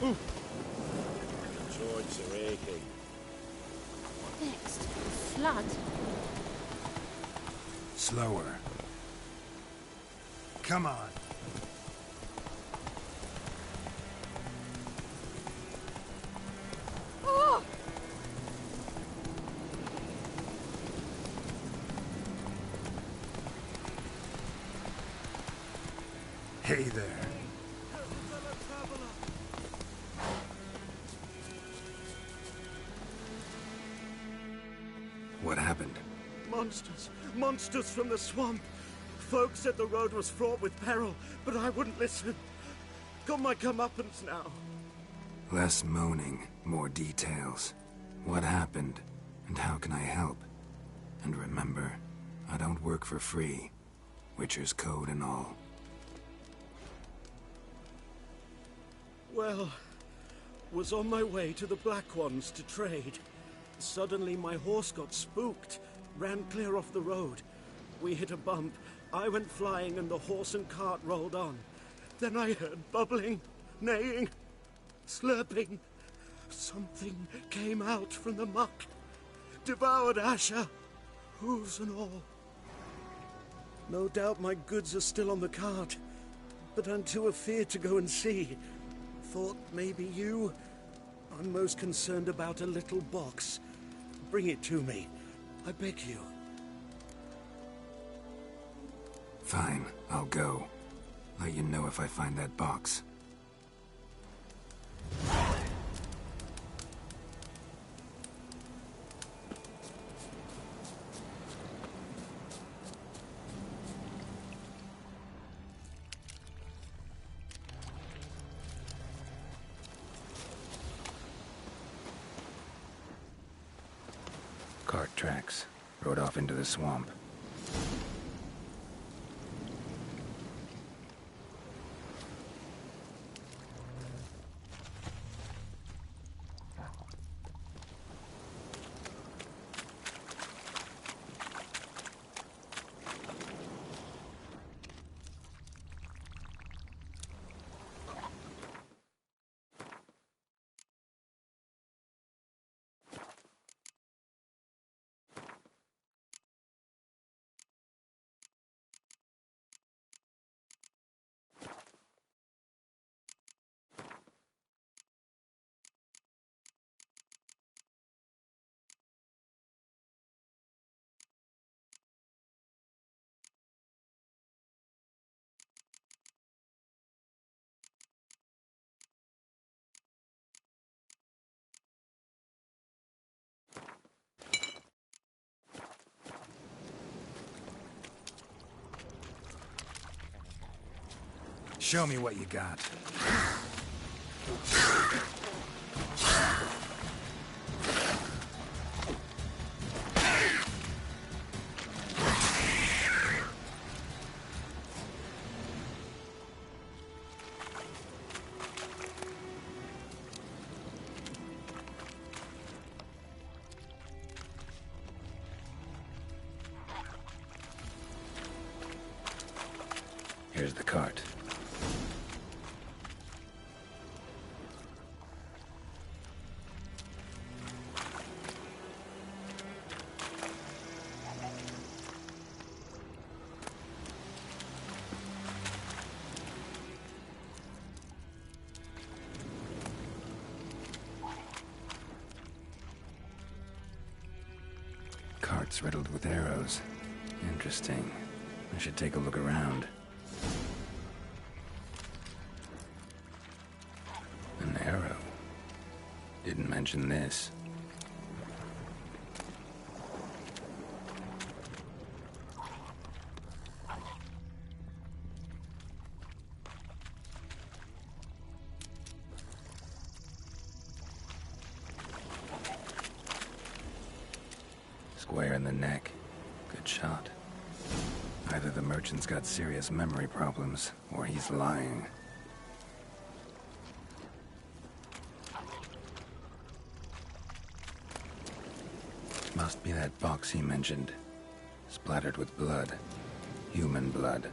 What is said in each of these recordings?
Joints are aching. Next, flood. Slower. Come on. Oh! Hey there. What happened? Monsters. Monsters from the swamp. Folks said the road was fraught with peril, but I wouldn't listen. Got my comeuppance now. Less moaning, more details. What happened, and how can I help? And remember, I don't work for free. Witcher's code and all. Well, was on my way to the Black Ones to trade. Suddenly my horse got spooked, ran clear off the road. We hit a bump, I went flying and the horse and cart rolled on. Then I heard bubbling, neighing, slurping. Something came out from the muck, devoured Asher, hooves and all. No doubt my goods are still on the cart, but I'm too afeard to go and see. Thought maybe you... I'm most concerned about a little box. Bring it to me. I beg you. Fine, I'll go. Let you know if I find that box. Cart tracks. Rode off into the swamp. Show me what you got. Here's the cart. Cart's riddled with arrows. Interesting. I should take a look around. An arrow. Didn't mention this. Square in the neck. Good shot. Either the merchant's got serious memory problems, or he's lying. Must be that box he mentioned. Splattered with blood. Human blood.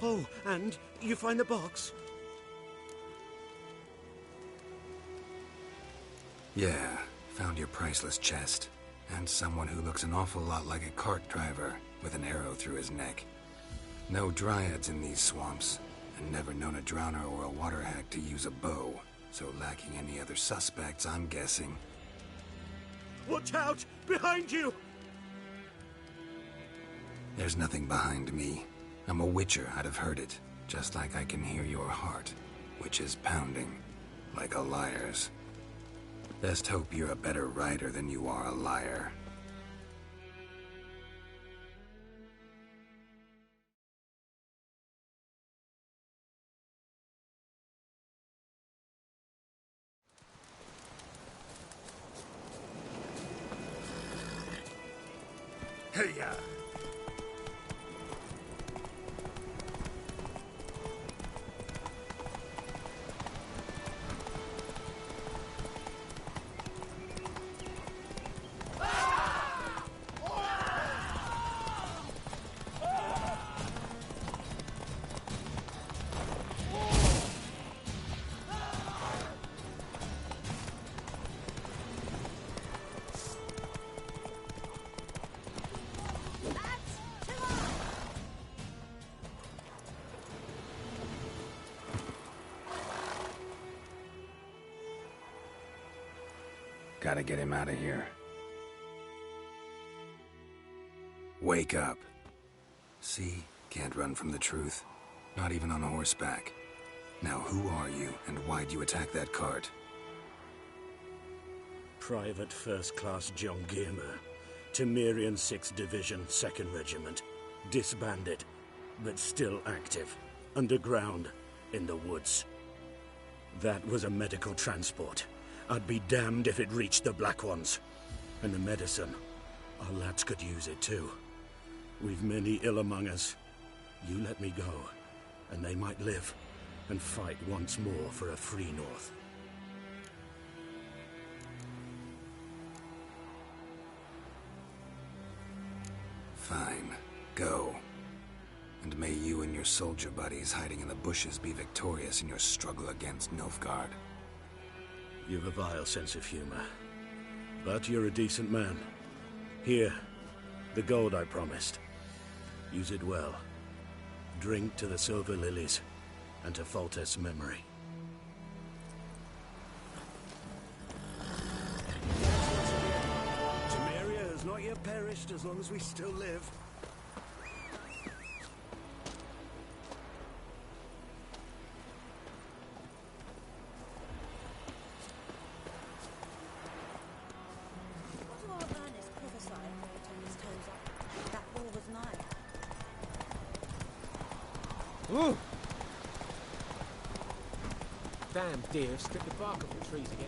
Oh, and you find the box? Yeah, found your priceless chest. And someone who looks an awful lot like a cart driver with an arrow through his neck. No dryads in these swamps, and never known a drowner or a water hack to use a bow. So lacking any other suspects, I'm guessing. Watch out! Behind you! There's nothing behind me. I'm a witcher, I'd have heard it. Just like I can hear your heart, which is pounding, like a liar's. Best hope you're a better rider than you are a liar. Hey-ya! Gotta get him out of here. Wake up. See? Can't run from the truth. Not even on horseback. Now who are you, and why'd you attack that cart? Private First Class John Giermer, Temerian 6th Division, 2nd Regiment. Disbanded, but still active. Underground, in the woods. That was a medical transport. I'd be damned if it reached the Black Ones. And the medicine, our lads could use it too. We've many ill among us. You let me go, and they might live, and fight once more for a free North. Fine. Go. And may you and your soldier buddies hiding in the bushes be victorious in your struggle against Nilfgaard. You've a vile sense of humor. But you're a decent man. Here, the gold I promised. Use it well. Drink to the silver lilies, and to Foltest's memory. Temeria has not yet perished as long as we still live. Ooh. Damn deer, stripped the bark off the trees again.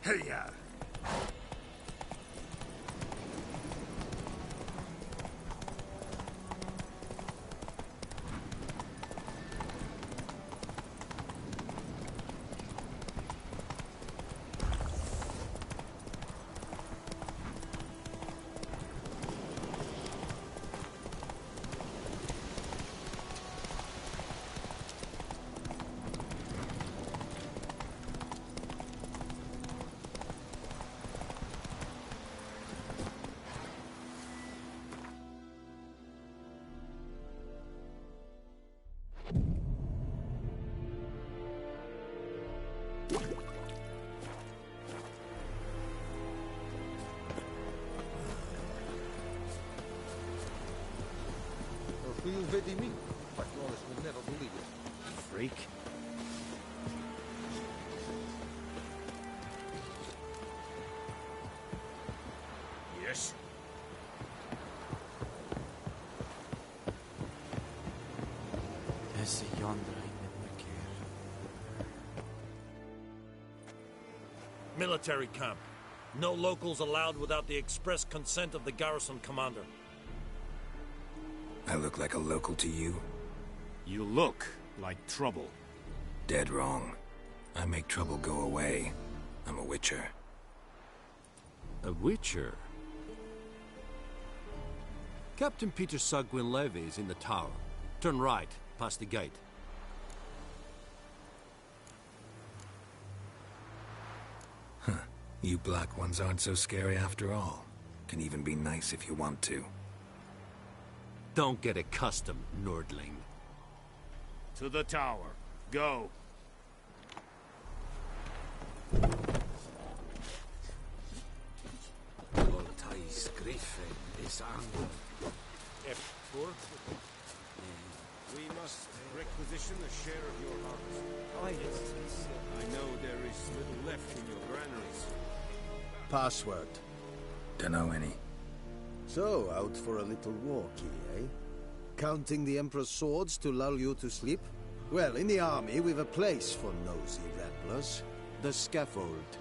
Hey-ya! You vedi me? My flawless will never believe it. Freak. Yes? Esse yonder ainda quer. Military camp. No locals allowed without the express consent of the garrison commander. I look like a local to you? You look like trouble. Dead wrong. I make trouble go away. I'm a witcher. A witcher? Captain Peter Sagwin Levy is in the tower. Turn right, past the gate. Huh. You black ones aren't so scary after all. Can even be nice if you want to. Don't get accustomed, Nordling. To the tower. Go. Voltais Griffin is angry. We must requisition a share of your harvest. I know there is little left in your granaries. Password. Dunno any. So, out for a little walkie, eh? Counting the Emperor's swords to lull you to sleep? Well, in the army, we've a place for nosy ramblers. The scaffold.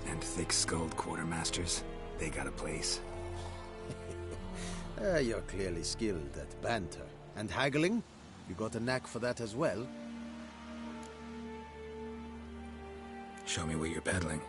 And thick-skulled quartermasters. They got a place. You're clearly skilled at banter. And haggling? You got a knack for that as well? Show me what you're peddling.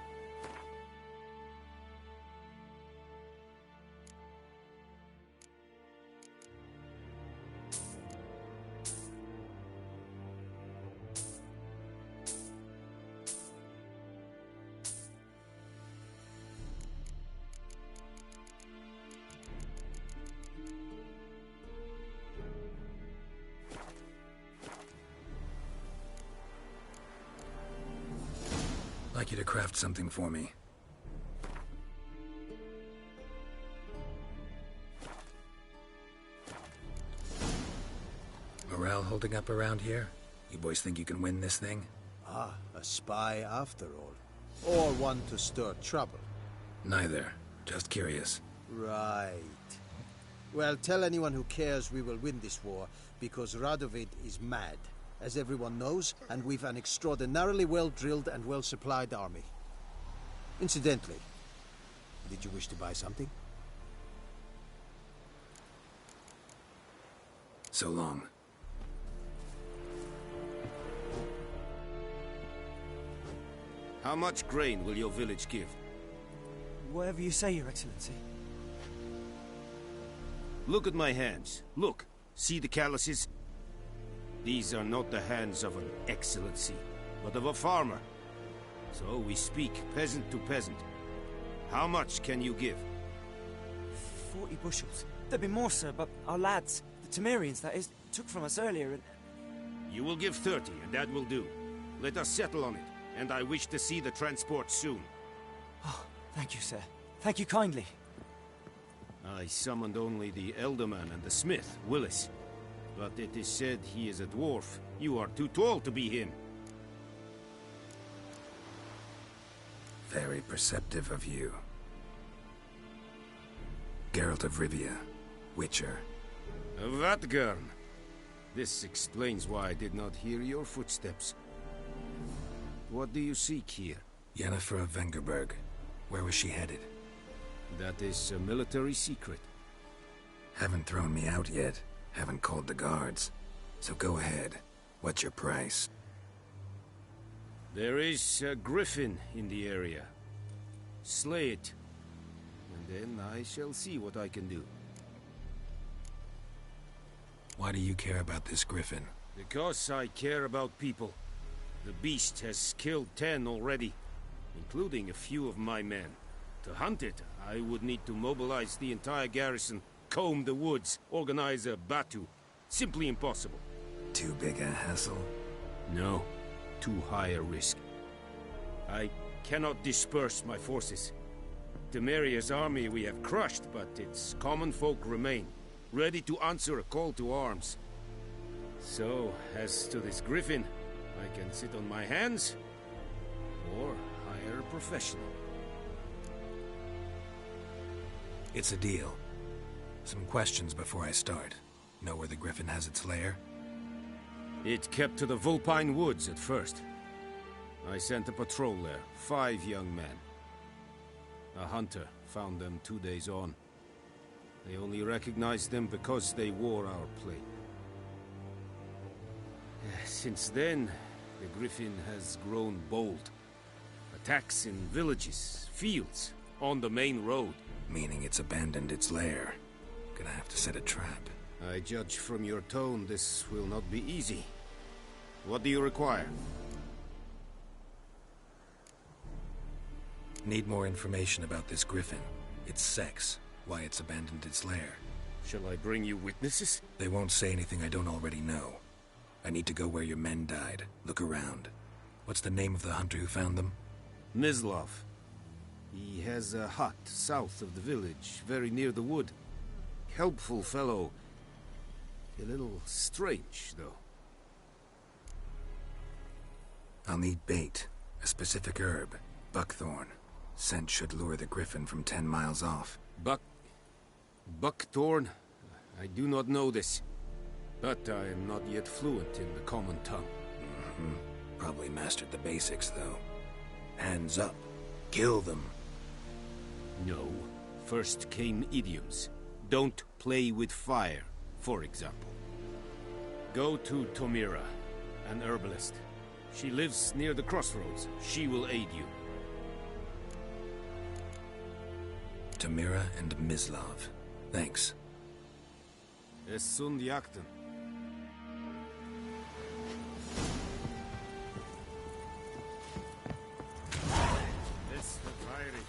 I'd like you to craft something for me. Morale holding up around here? You boys think you can win this thing? Ah, a spy after all. Or one to stir trouble. Neither. Just curious. Right. Well, tell anyone who cares we will win this war, because Radovid is mad, as everyone knows, and we've an extraordinarily well-drilled and well-supplied army. Incidentally, did you wish to buy something? So long. How much grain will your village give? Whatever you say, Your Excellency. Look at my hands. Look. See the calluses? These are not the hands of an excellency, but of a farmer. So we speak peasant to peasant. How much can you give? 40 bushels. There'd be more, sir, but our lads, the Temerians, that is, took from us earlier and... You will give 30, and that will do. Let us settle on it, and I wish to see the transport soon. Oh, thank you, sir. Thank you kindly. I summoned only the Elderman and the smith, Willis. But it is said he is a dwarf. You are too tall to be him. Very perceptive of you. Geralt of Rivia, Witcher. Vatgern. This explains why I did not hear your footsteps. What do you seek here? Yennefer of Vengerberg. Where was she headed? That is a military secret. Haven't thrown me out yet. Haven't called the guards. So go ahead. What's your price? There is a griffin in the area. Slay it. And then I shall see what I can do. Why do you care about this griffin? Because I care about people. The beast has killed 10 already, including a few of my men. To hunt it, I would need to mobilize the entire garrison, comb the woods, organize a batu. Simply impossible. Too big a hassle? No. Too high a risk. I cannot disperse my forces. Temeria's army we have crushed, but its common folk remain, ready to answer a call to arms. So, as to this griffin, I can sit on my hands, or hire a professional. It's a deal. Some questions before I start. Know where the griffin has its lair? It kept to the Vulpine Woods at first. I sent a patrol there, 5 young men. A hunter found them 2 days on. They only recognized them because they wore our plate. Since then, the griffin has grown bold. Attacks in villages, fields, on the main road. Meaning it's abandoned its lair. Gonna have to set a trap. I judge from your tone this will not be easy. What do you require? Need more information about this griffin. Its sex, why it's abandoned its lair. Shall I bring you witnesses? They won't say anything I don't already know. I need to go where your men died. Look around. What's the name of the hunter who found them? Mislav. He has a hut south of the village, very near the wood. Helpful fellow. A little strange, though. I'll need bait. A specific herb. Buckthorn. Scent should lure the griffin from 10 miles off. Buckthorn? I do not know this. But I am not yet fluent in the common tongue. Probably mastered the basics, though. Hands up. Kill them. No. First came idioms. Don't play with fire, for example. Go to Tomira, an herbalist. She lives near the crossroads. She will aid you. Tamira and Mislav. Thanks. Es sunt jakten. Es verfeirig.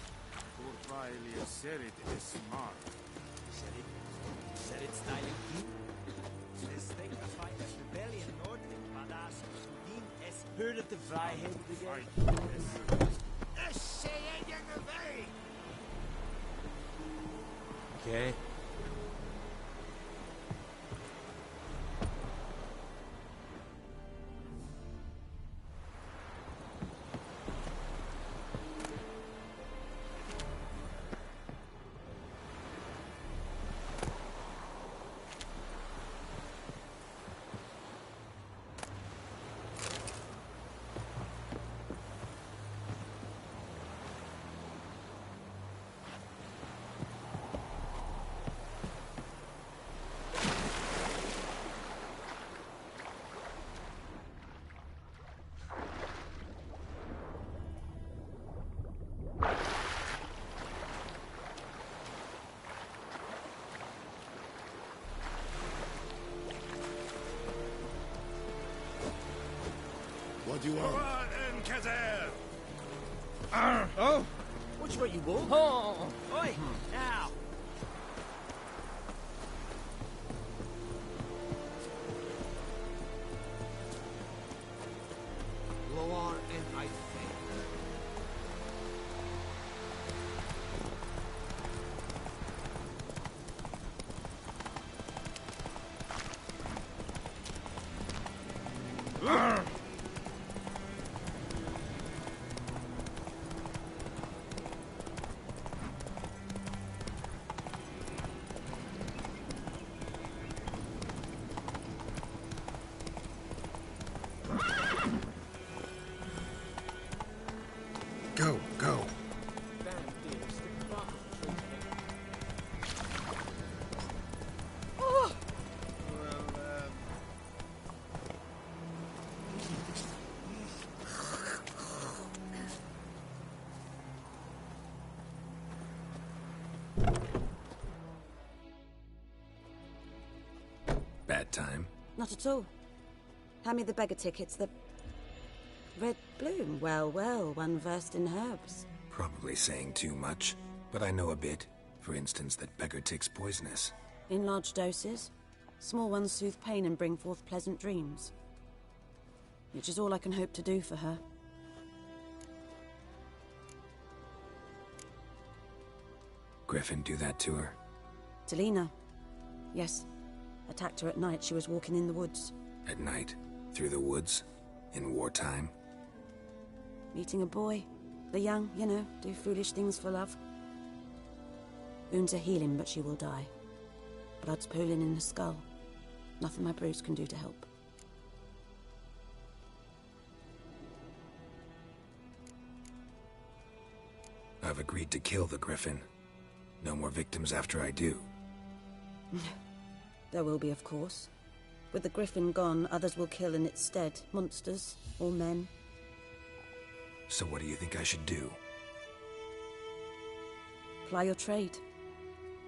Voorfeilig serit es mar. Serit styling king? Es denk was fight as rebellion north in Badas. Sudin es hörde de vrijheid again. Es say young away. Okay. What do you want? Oh! Which way you walk? Oh! Oi! Now! Lower and I think. Bad time? Not at all. Hand me the beggar tickets, the... Red bloom. Well, well, one versed in herbs. Probably saying too much, but I know a bit. For instance, that beggar tick's poisonous. In large doses. Small ones soothe pain and bring forth pleasant dreams. Which is all I can hope to do for her. Griffin do that to her? Talina. Yes. Attacked her at night. She was walking in the woods. At night? Through the woods? In wartime? Meeting a boy. The young, you know, do foolish things for love. Wounds are healing, but she will die. Blood's pooling in the skull. Nothing my bruise can do to help. I've agreed to kill the Griffin. No more victims after I do. There will be, of course. With the Griffin gone, others will kill in its stead. Monsters, or men. So what do you think I should do? Ply your trade.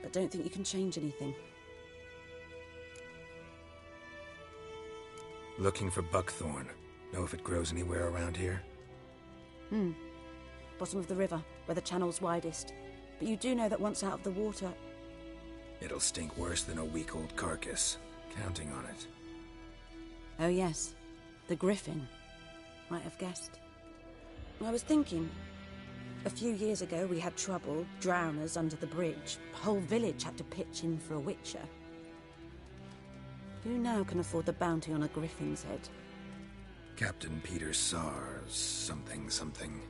But don't think you can change anything. Looking for buckthorn. Know if it grows anywhere around here? Bottom of the river, where the channel's widest. But you do know that once out of the water... It'll stink worse than a week-old carcass. Counting on it. Oh yes, the Griffin. Might have guessed. I was thinking... A few years ago we had trouble, drowners under the bridge. The whole village had to pitch in for a witcher. Who now can afford the bounty on a Griffin's head? Captain Peter Sars, something.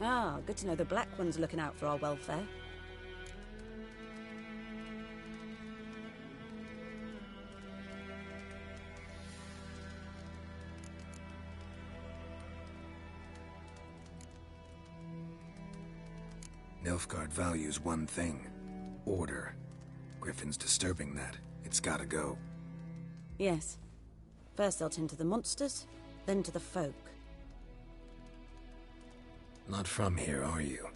Ah, good to know the Black One's looking out for our welfare. Nilfgaard values one thing. Order. Griffin's disturbing that. It's gotta go. Yes. First they'll tend to the monsters, then to the folk. Not from here, are you?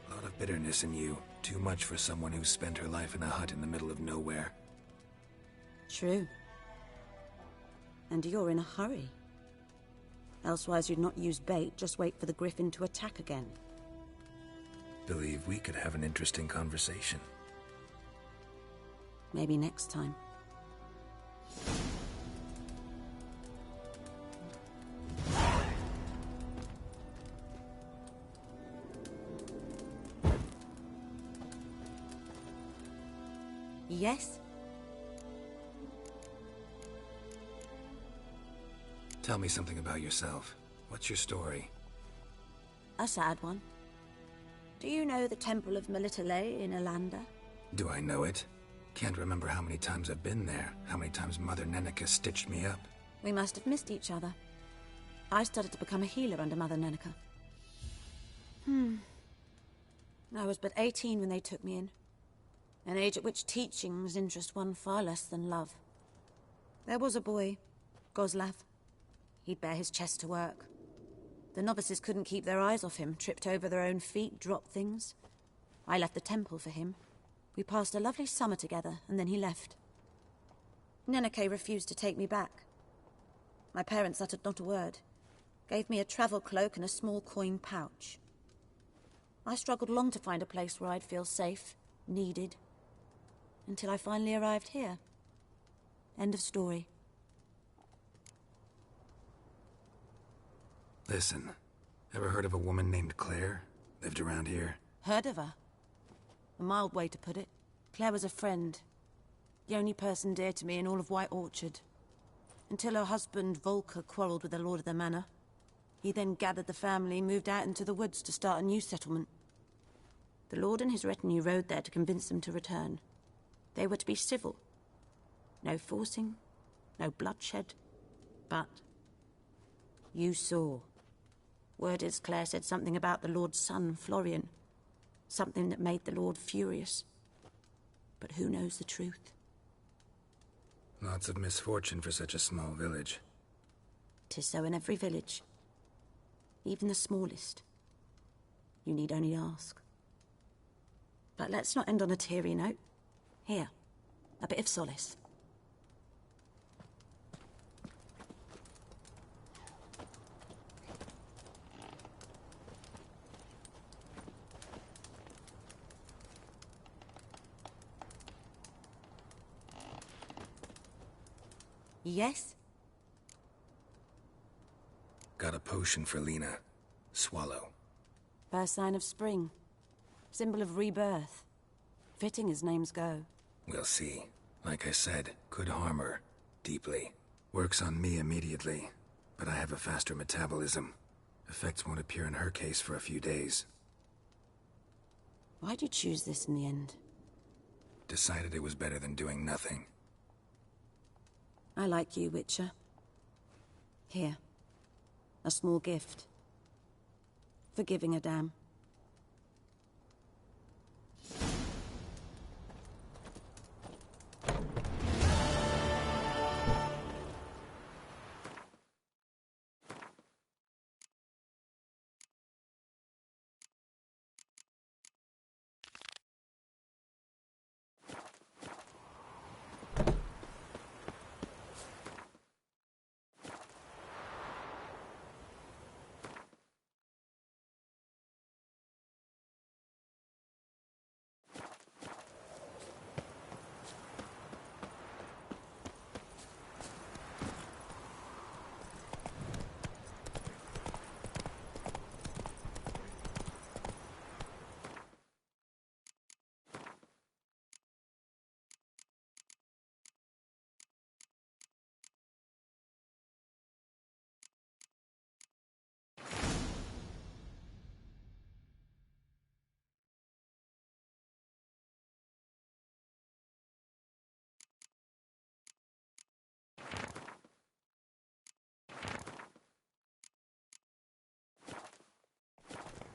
A lot of bitterness in you. Too much for someone who's spent her life in a hut in the middle of nowhere. True. And you're in a hurry. Elsewise you'd not use bait, just wait for the Griffin to attack again. Believe we could have an interesting conversation. Maybe next time. Yes? Tell me something about yourself. What's your story? A sad one. Do you know the Temple of Melitele in Alanda? Do I know it? Can't remember how many times I've been there, how many times Mother Neneka stitched me up. We must have missed each other. I started to become a healer under Mother Neneka. I was but 18 when they took me in. An age at which teachings interest one far less than love. There was a boy, Goslav. He'd bare his chest to work. The novices couldn't keep their eyes off him, tripped over their own feet, dropped things. I left the temple for him. We passed a lovely summer together, and then he left. Neneke refused to take me back. My parents uttered not a word. Gave me a travel cloak and a small coin pouch. I struggled long to find a place where I'd feel safe, needed, until I finally arrived here. End of story. Listen, ever heard of a woman named Claire? Lived around here? Heard of her? A mild way to put it. Claire was a friend. The only person dear to me in all of White Orchard. Until her husband, Volker, quarreled with the lord of the manor. He then gathered the family, moved out into the woods to start a new settlement. The lord and his retinue rode there to convince them to return. They were to be civil. No forcing, no bloodshed. But you saw. Word is Claire said something about the lord's son, Florian. Something that made the lord furious. But who knows the truth? Lots of misfortune for such a small village. 'Tis so in every village. Even the smallest. You need only ask. But let's not end on a teary note. Here, A bit of solace. Yes? Got a potion for Lena. Swallow. First sign of spring. Symbol of rebirth. Fitting as names go. We'll see. Like I said, could harm her. Deeply. Works on me immediately, but I have a faster metabolism. Effects won't appear in her case for a few days. Why'd you choose this in the end? Decided it was better than doing nothing. I like you, Witcher. Here. A small gift. For giving a damn.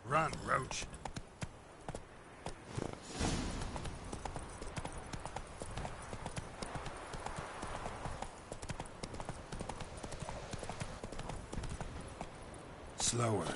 Run, Roach. Slower.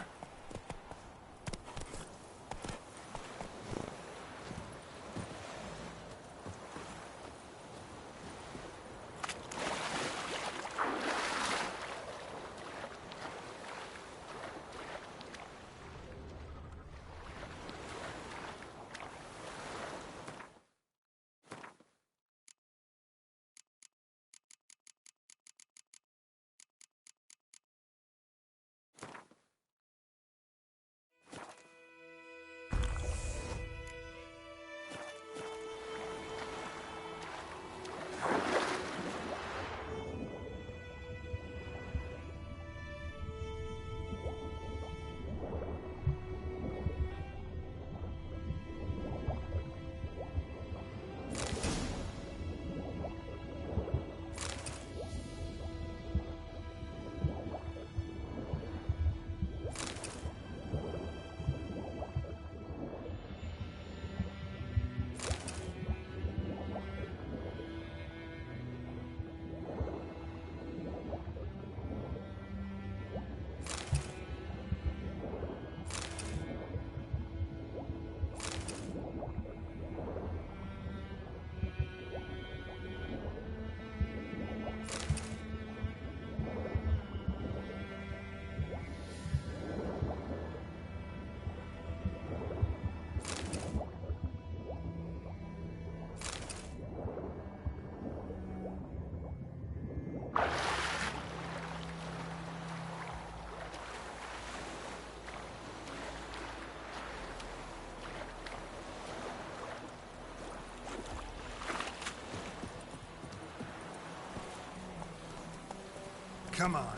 Come on.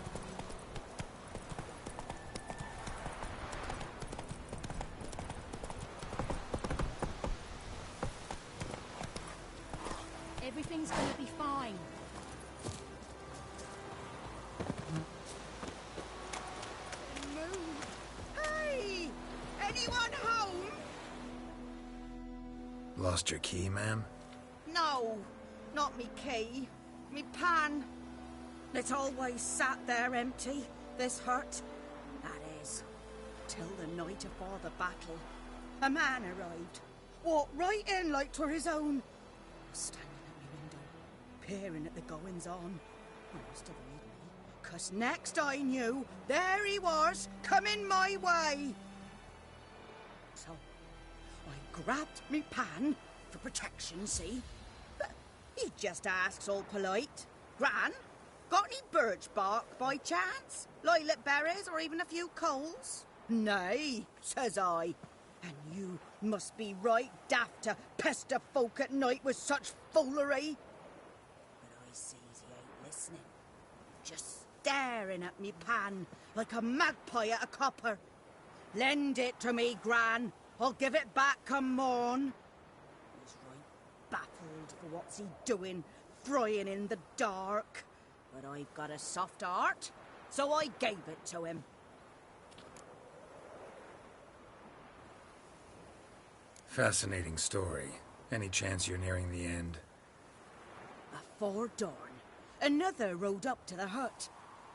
Everything's gonna be fine. Move. Hey! Anyone home? Lost your key, ma'am? No, not me key. Me pan. It's always sat there empty, this hut. That is, till the night afore the battle. A man arrived. Walked right in like 'twere his own. Standing at me peering at the goings-on. He must have heard me, 'cause next I knew, there he was, coming my way. So, I grabbed me pan for protection, see? But he just asks all polite, Gran, got any birch bark by chance? Lilac berries or even a few coals? Nay, says I. And you must be right daft to pester folk at night with such foolery. But I sees he ain't listening. Just staring at me pan like a magpie at a copper. Lend it to me, Gran. I'll give it back come morn. He's right baffled for what's he doing, frying in the dark. But I've got a soft heart, so I gave it to him. Fascinating story. Any chance you're nearing the end? Afore dawn, another rode up to the hut.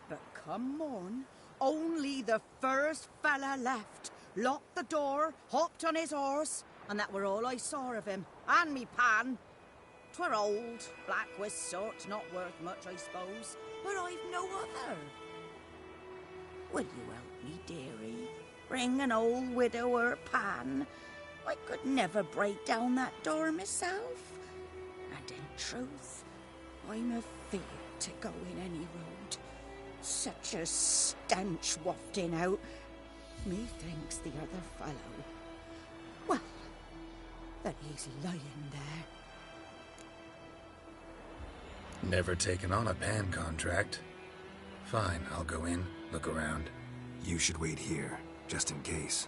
But come morn, only the first fella left. Locked the door, hopped on his horse, and that were all I saw of him. And me pan. 'Twere old, black with sort, not worth much, I suppose. But I've no other. Will you help me, dearie? Bring an old widower pan. I could never break down that door myself. And in truth, I'm afeard to go in any road. Such a stench wafting out. Methinks the other fellow, well, that he's lying there. Never taken on a pan contract. Fine, I'll go in, look around. You should wait here, just in case.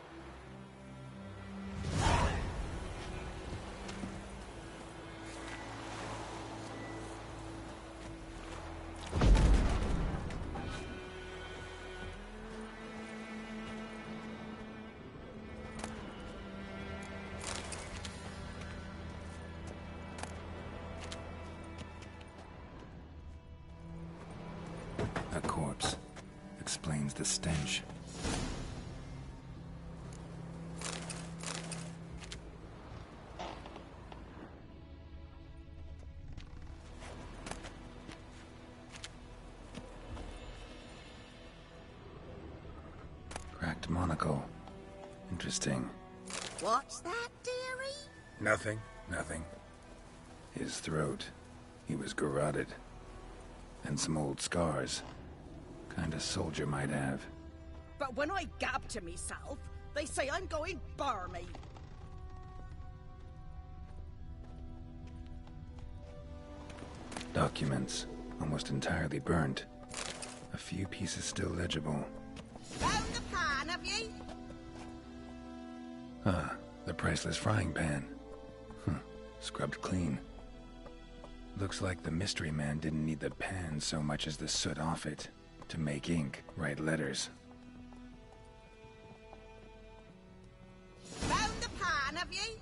A corpse. Explains the stench. Cracked monocle. Interesting. What's that, dearie? Nothing. His throat. He was garroted. And some old scars. Kinda soldier might have. But when I gab to myself, they say I'm going barmy. Documents. Almost entirely burnt. A few pieces still legible. Found the pan, have ye? Ah, the priceless frying pan. Scrubbed clean. Looks like the mystery man didn't need the pan so much as the soot off it. To make ink, write letters. Found the pan, have ye?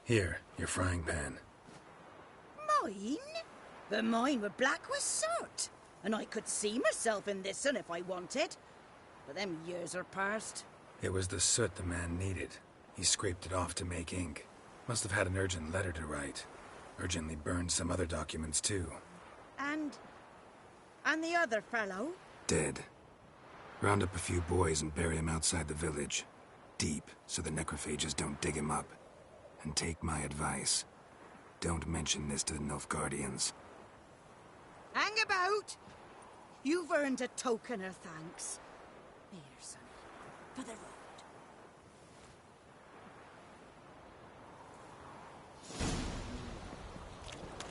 Here, your frying pan. Mine? But mine were black with soot. And I could see myself in this one if I wanted. But them years are past. It was the soot the man needed. He scraped it off to make ink. Must have had an urgent letter to write. Urgently burned some other documents too. And the other fellow? Dead. Round up a few boys and bury him outside the village. Deep, so the necrophages don't dig him up. And take my advice. Don't mention this to the Nilfgaardians. Hang about! You've earned a token of thanks. Here, sonny, for the road.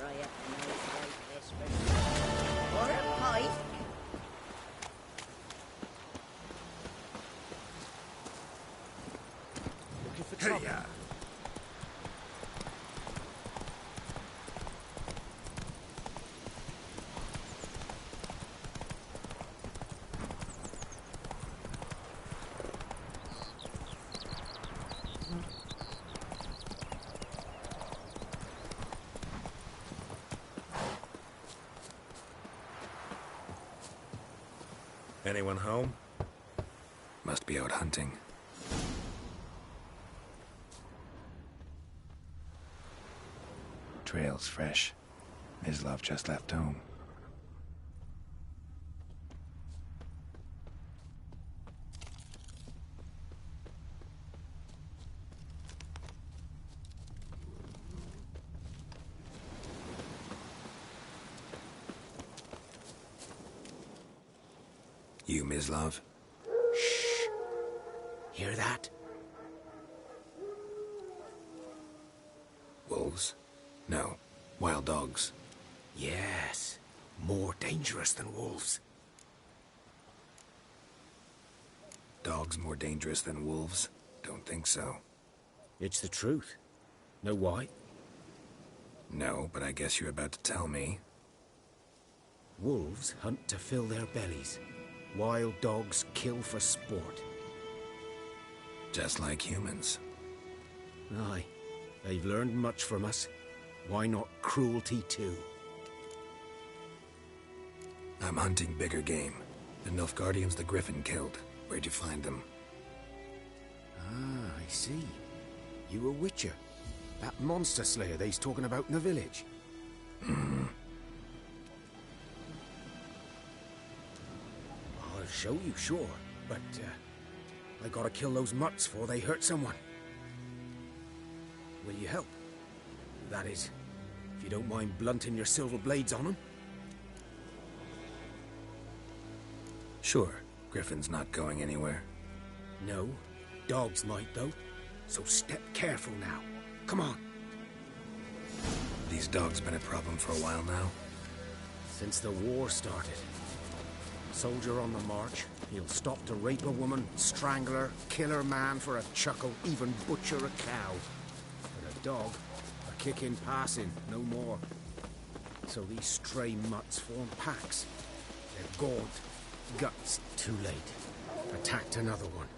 Right trouble. Anyone home? Must be out hunting. Trail's fresh. Mislav just left home. You, Mislav? Shh. Hear that? Wolves? No. Wild dogs. Yes. More dangerous than wolves. Dogs more dangerous than wolves? Don't think so. It's the truth. Know why? No, but I guess you're about to tell me. Wolves hunt to fill their bellies. Wild dogs kill for sport. Just like humans. Aye. They've learned much from us. Why not cruelty too? I'm hunting bigger game. The Nilfgaardians the Griffin killed. Where'd you find them? Ah, I see. You a witcher. That monster slayer they's talking about in the village. Hmm. I'll show you, sure. But, I gotta kill those mutts before they hurt someone. Will you help? That is, if you don't mind blunting your silver blades on them. Sure. Griffin's not going anywhere. No. Dogs might, though. So step careful now. Come on. These dogs been a problem for a while now? Since the war started. Soldier on the march. He'll stop to rape a woman, strangle her, kill her man for a chuckle, even butcher a cow. But a dog, a kick in passing, no more. So these stray mutts form packs. They're gaunt. Guts, too late. Attacked another one.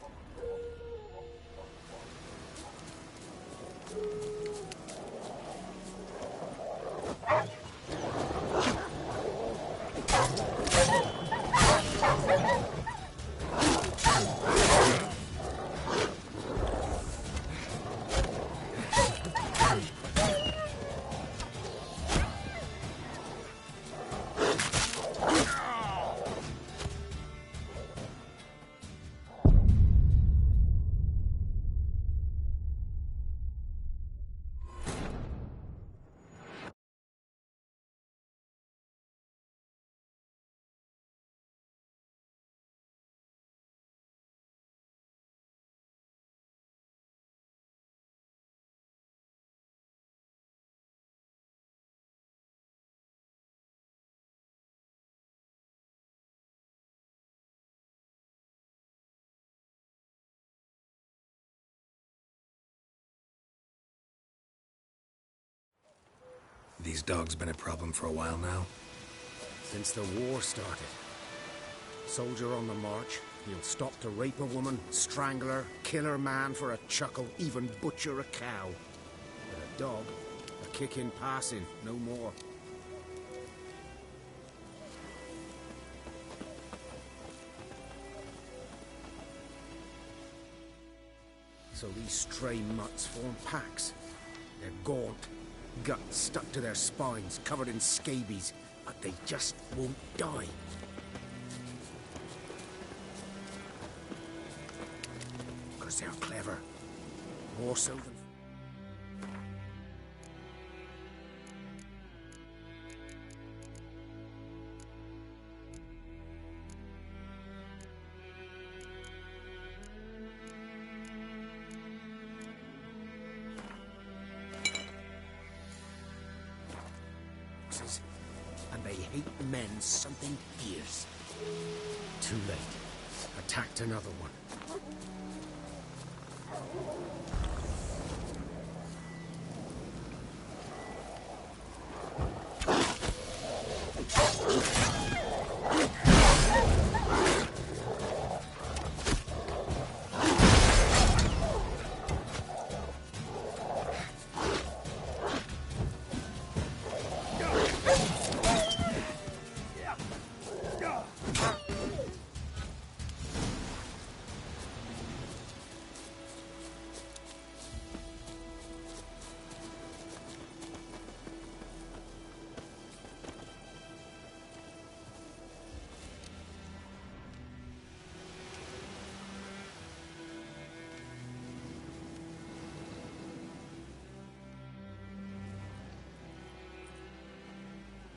These dogs been a problem for a while now? Since the war started. Soldier on the march. He'll stop to rape a woman, strangle her, kill her man for a chuckle, even butcher a cow. But a dog, a kick in passing, no more. So these stray mutts form packs. They're gaunt. Guts stuck to their spines, covered in scabies, but they just won't die. Because they're clever. More so than... and they hate men something fierce. Too late. Attacked another one.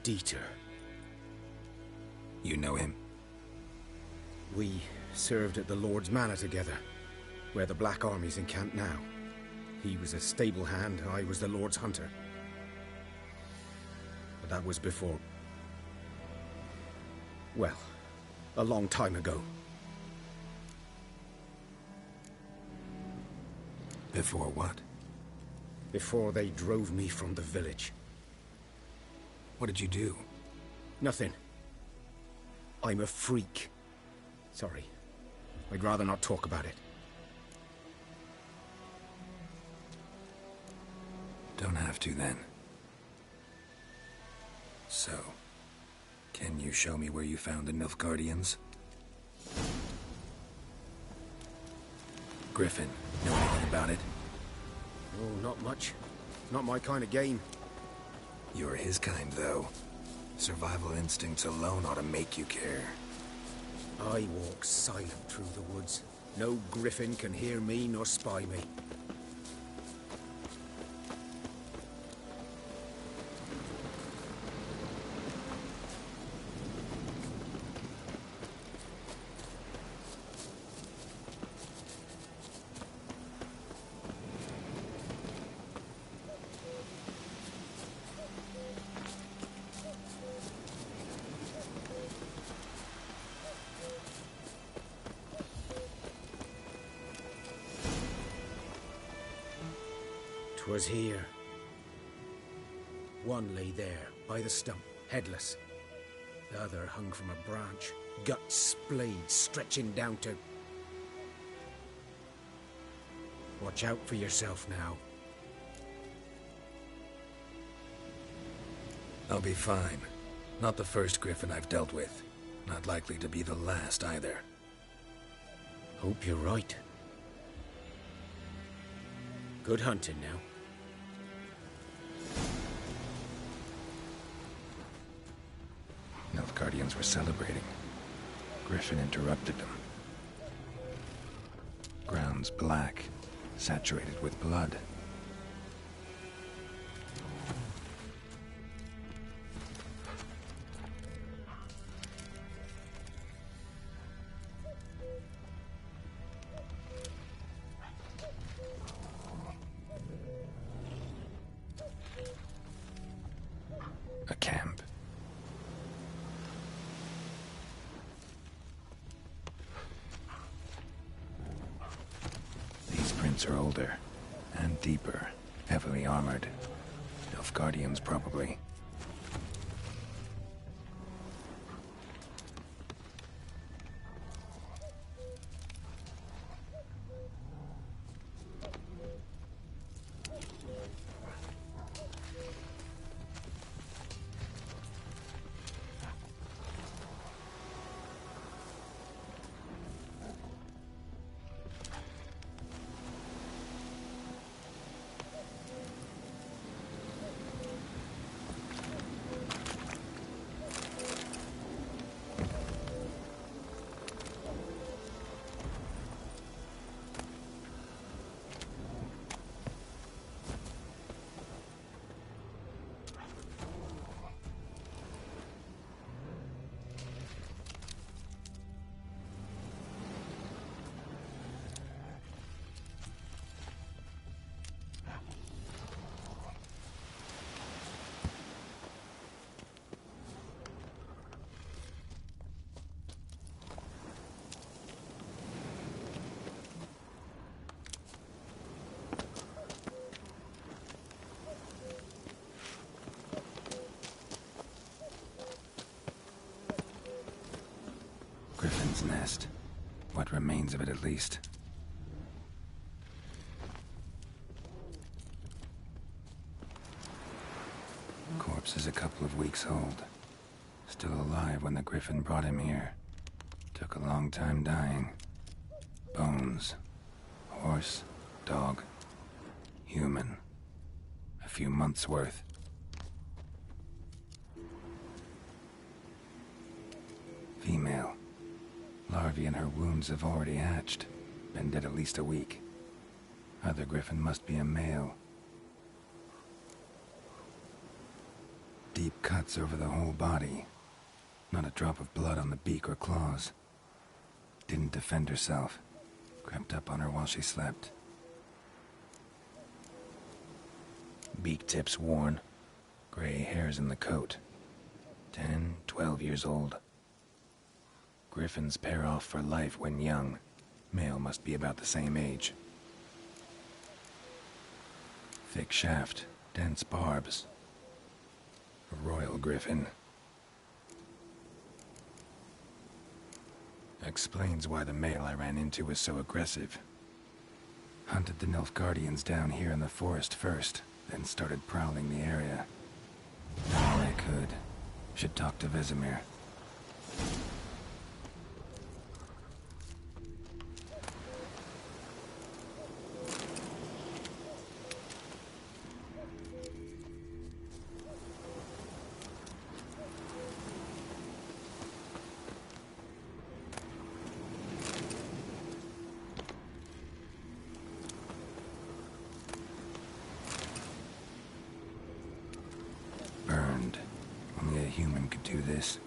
Dieter. You know him? We served at the Lord's Manor together, where the Black Army's encamped now. He was a stable hand, I was the Lord's hunter. But that was before... well, a long time ago. Before what? Before they drove me from the village. What did you do? Nothing. I'm a freak. Sorry. I'd rather not talk about it. Don't have to, then. So, can you show me where you found the Nilfgaardians? Griffin, know anything about it? Oh, not much. Not my kind of game. You're his kind, though. Survival instincts alone ought to make you care. I walk silent through the woods. No griffin can hear me nor spy me. Was here. One lay there, by the stump, headless. The other hung from a branch, guts splayed, stretching down to... Watch out for yourself now. I'll be fine. Not the first griffin I've dealt with. Not likely to be the last, either. Hope you're right. Good hunting now. Nilfgaardians were celebrating. Griffin interrupted them. Ground's black, saturated with blood. A camp. These prints are older and deeper, heavily armored. Nilfgaardians, probably. Griffin's nest. What remains of it, at least. Corpse is a couple of weeks old. Still alive when the Griffin brought him here. Took a long time dying. Bones. Horse. Dog. Human. A few months' worth. Female. Larvae in her wounds have already hatched. Been dead at least a week. Other Griffin must be a male. Deep cuts over the whole body. Not a drop of blood on the beak or claws. Didn't defend herself. Crept up on her while she slept. Beak tips worn. Gray hairs in the coat. 10, 12 years old. Griffins pair off for life when young. Male must be about the same age. Thick shaft, dense barbs. A royal griffin. Explains why the male I ran into was so aggressive. Hunted the Nilfgaardians down here in the forest first, then started prowling the area. All I could. Should talk to Vesemir. Burned. Only a human could do this.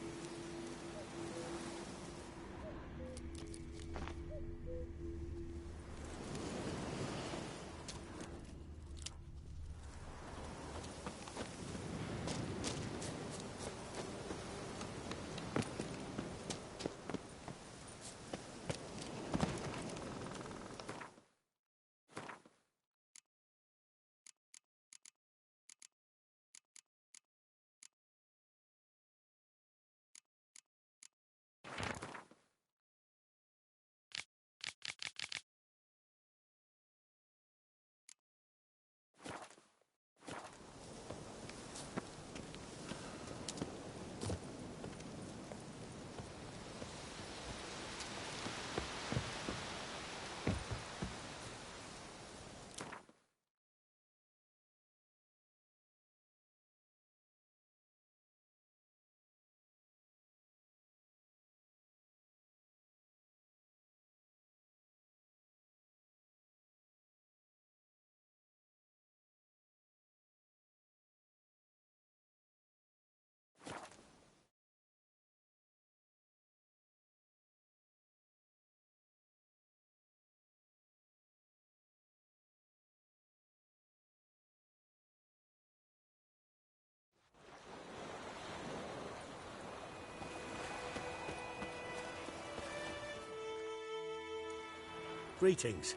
Greetings.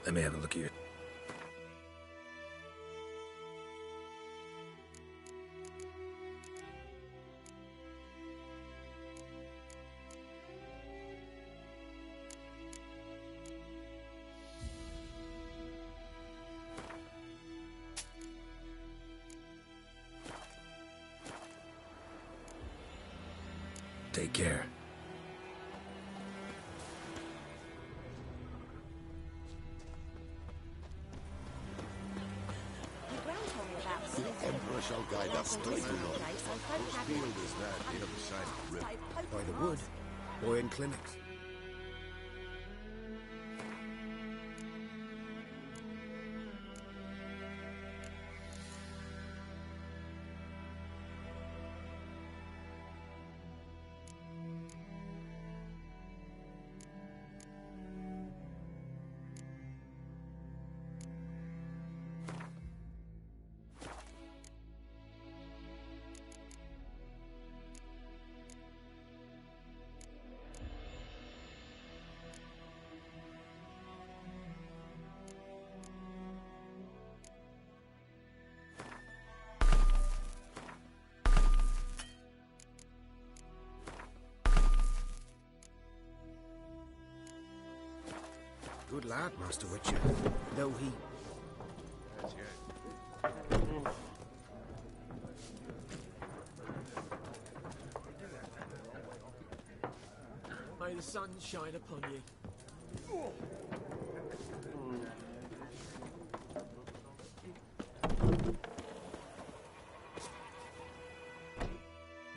Let me have a look at your... Take care. The Emperor shall guide us straight to Lord. Whose field is that the other side of the river? By the wood, or in clinics. Good lad, Master Witcher. Though he... May the sun shine upon you.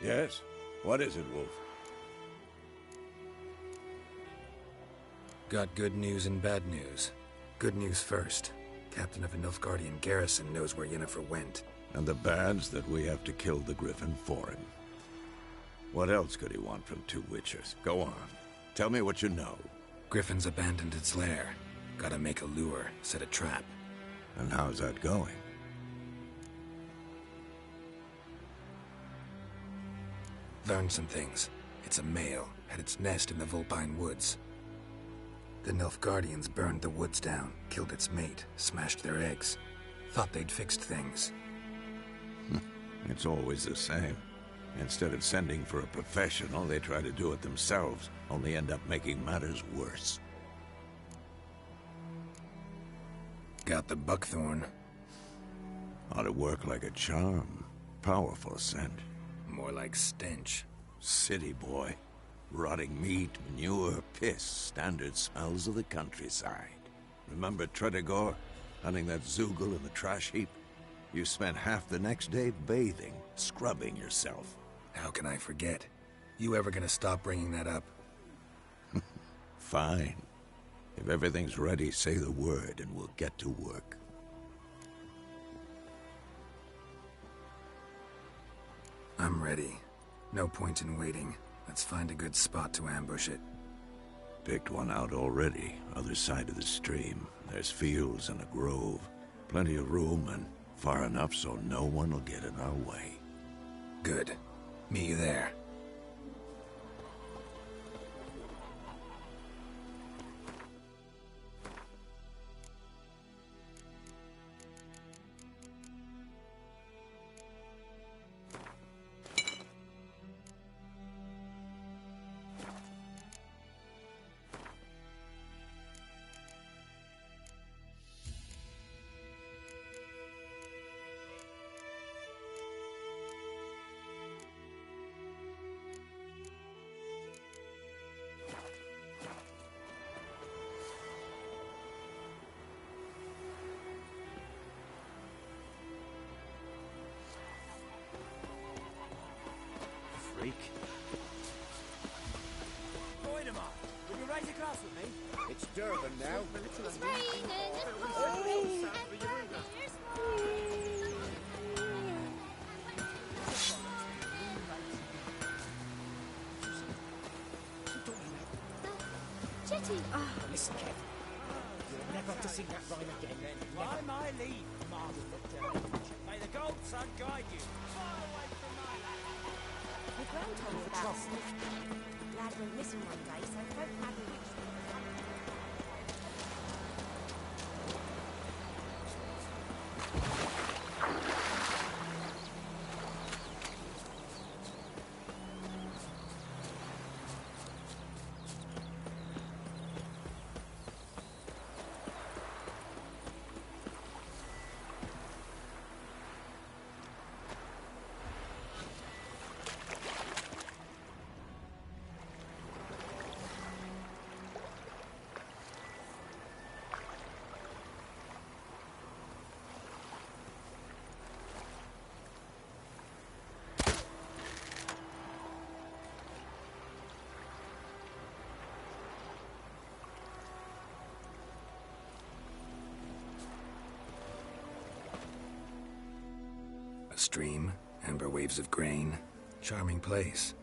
Yes? What is it, Wolf? Got good news and bad news. Good news first. Captain of a Nilfgaardian garrison knows where Yennefer went. And the bad's that we have to kill the Griffin for him. What else could he want from two Witchers? Go on. Tell me what you know. Griffin's abandoned its lair. Gotta make a lure, set a trap. And how's that going? Learned some things. It's a male, had its nest in the Vulpine Woods. The Nilfgaardians burned the woods down, killed its mate, smashed their eggs. Thought they'd fixed things. It's always the same. Instead of sending for a professional, they try to do it themselves, only end up making matters worse. Got the buckthorn. Ought to work like a charm. Powerful scent. More like stench. City boy. Rotting meat, manure, piss. Standard smells of the countryside. Remember Tredegor? Hunting that Zoogle in the trash heap? You spent half the next day bathing, scrubbing yourself. How can I forget? You ever gonna stop bringing that up? Fine. If everything's ready, say the word and we'll get to work. I'm ready. No point in waiting. Let's find a good spot to ambush it. Picked one out already, other side of the stream. There's fields and a grove. Plenty of room and far enough so no one will get in our way. Good. Meet you there. Freak. Voidemar, will you raise a glass with me? It's Durban now. It's raining and pouring and thunder's Jetty! Listen, Kev. You'll never have to sing that rhyme again. By my leave, Marvel looked. May the gold sun guide you. Far away from my land. The Grand told me about Sniff. Lad went missing one day, so folk had a witch. A stream, amber waves of grain. Charming place.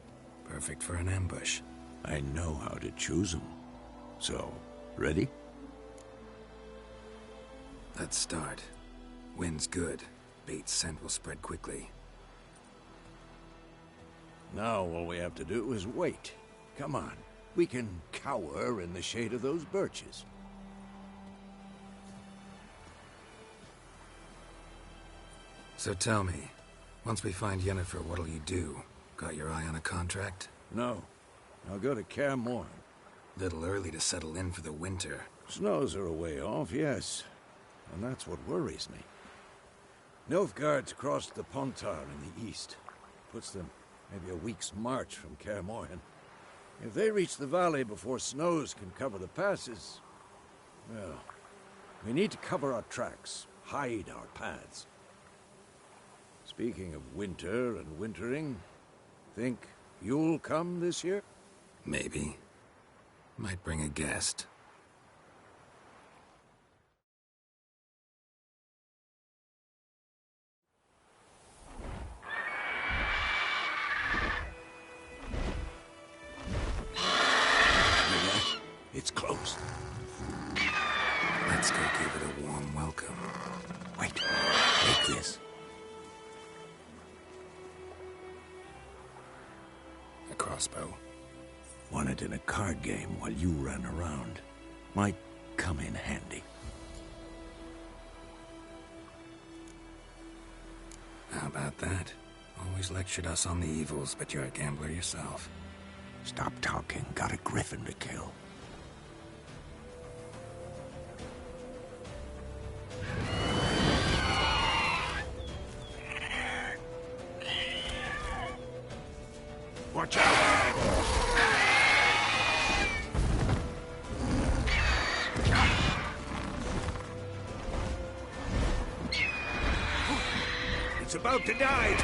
Perfect for an ambush. I know how to choose them. So, ready? Let's start. Wind's good. Bait's scent will spread quickly. Now all we have to do is wait. Come on. We can cower in the shade of those birches. So tell me, once we find Yennefer, what'll you do? Got your eye on a contract? No. I'll go to Kaer Morhen. Little early to settle in for the winter. Snows are a way off, yes. And that's what worries me. Nilfgaard's crossed the Pontar in the east. Puts them maybe a week's march from Kaer Morhen. If they reach the valley before snows can cover the passes, well, we need to cover our tracks, hide our paths. Speaking of winter and wintering, think you'll come this year? Maybe. Might bring a guest. Let's go give it a warm welcome. Wait, take this. A crossbow. Won it in a card game while you ran around. Might come in handy. How about that? Always lectured us on the evils, but you're a gambler yourself. Stop talking. Got a griffin to kill. Watch out! It's about to die!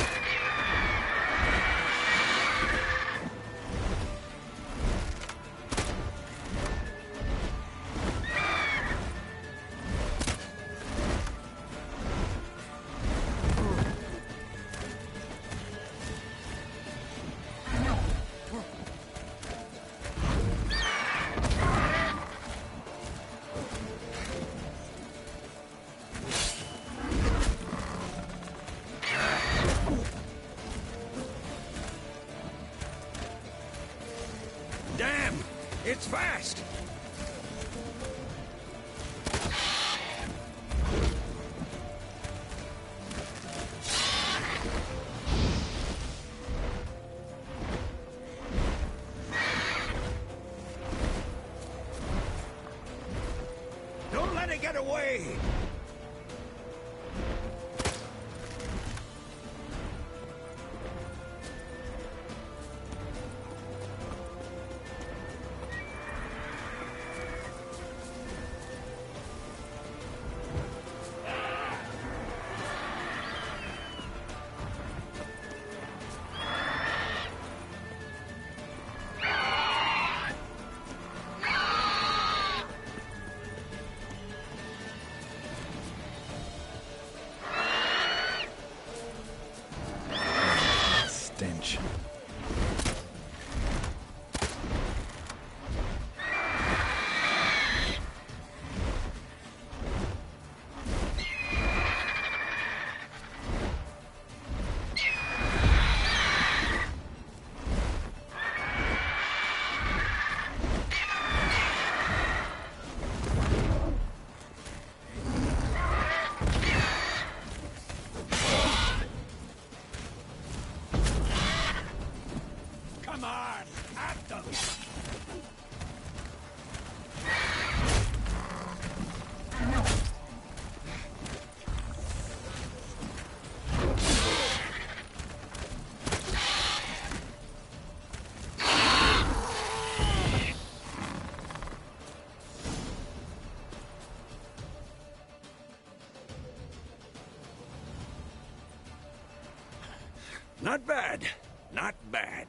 Damn! It's fast! Don't let it get away! Stench. Come on! At them! Not bad. Not bad.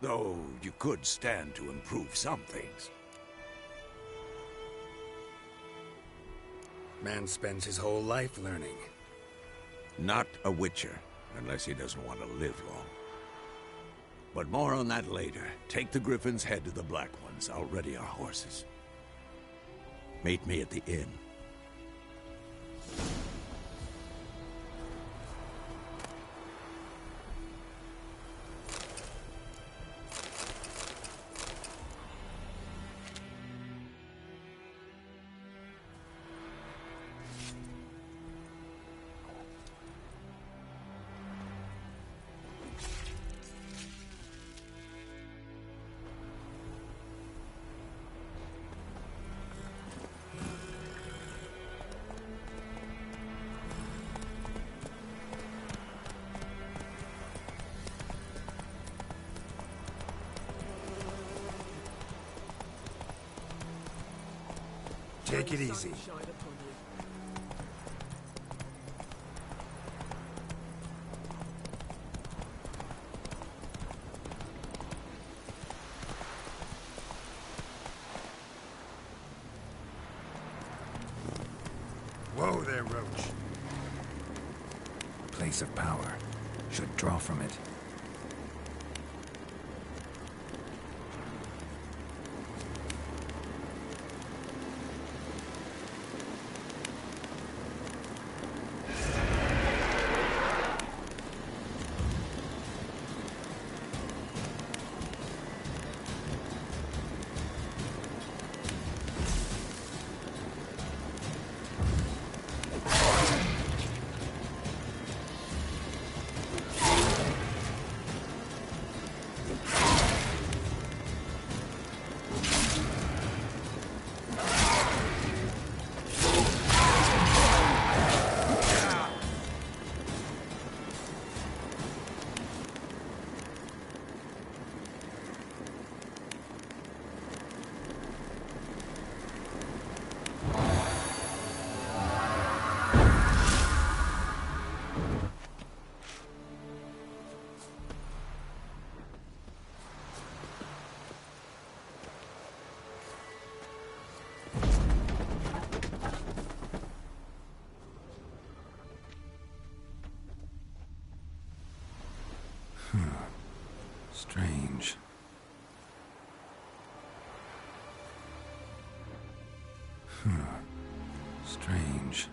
Though you could stand to improve some things. Man spends his whole life learning. Not a witcher, unless he doesn't want to live long. But more on that later. Take the Griffin's head to the Black Ones. I'll ready our horses. Meet me at the inn. Take it easy. Whoa there, Roach. Place of power. Should draw from it. Strange.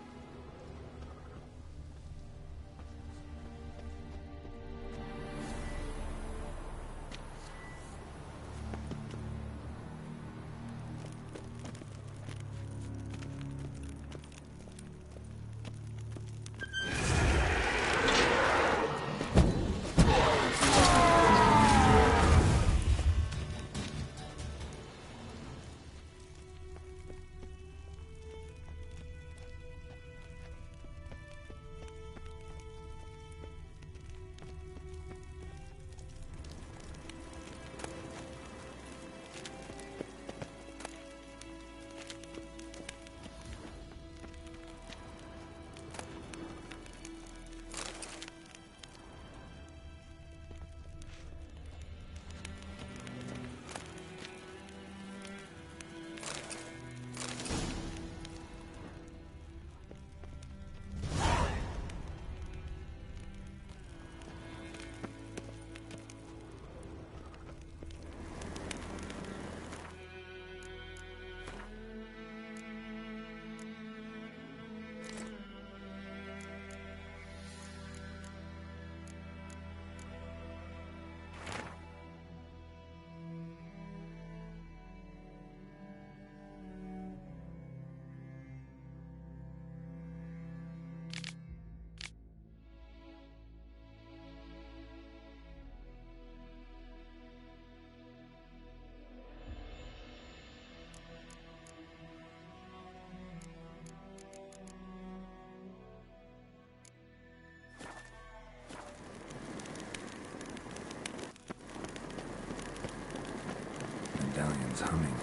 Medallion's humming.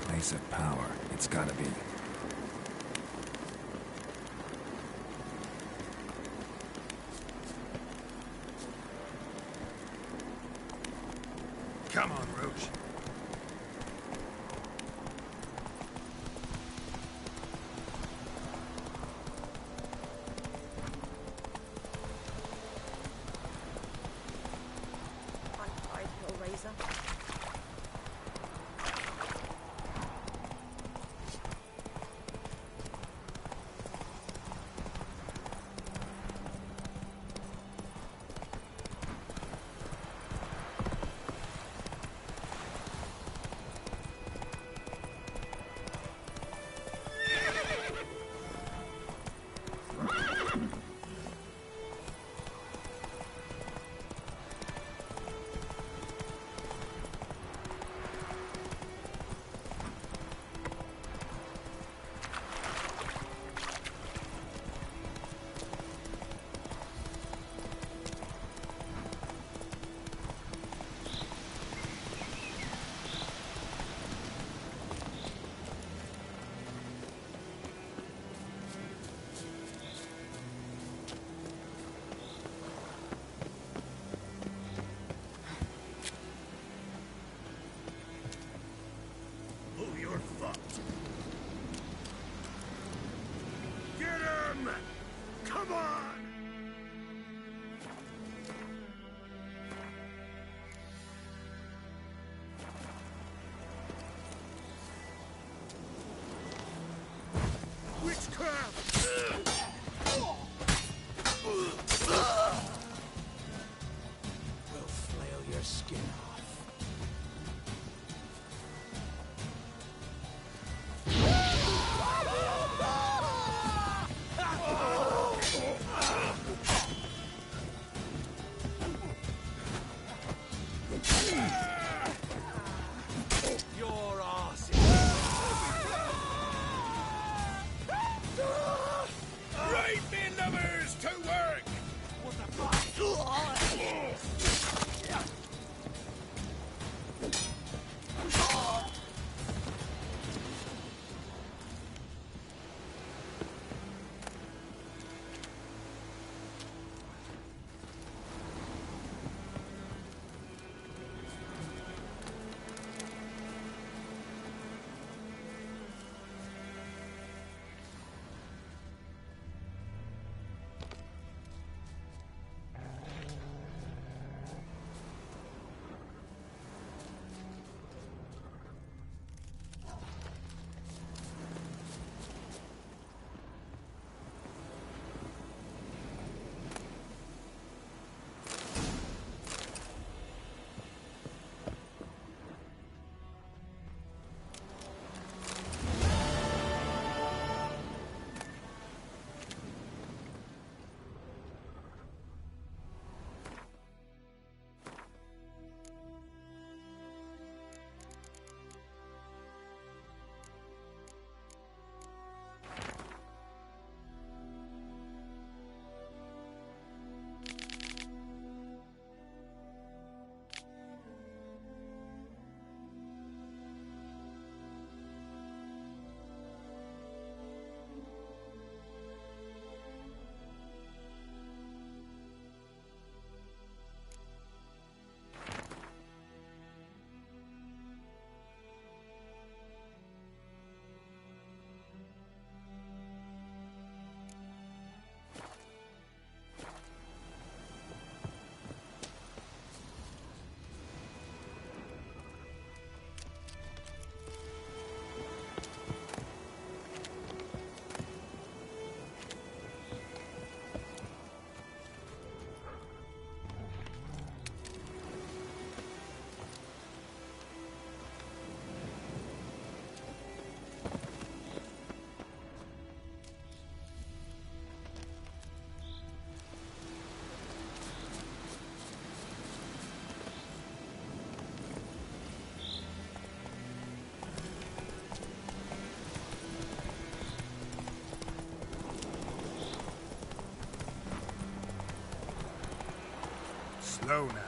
Place of power. It's gotta be. Come on, Roach. Go now.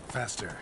Faster.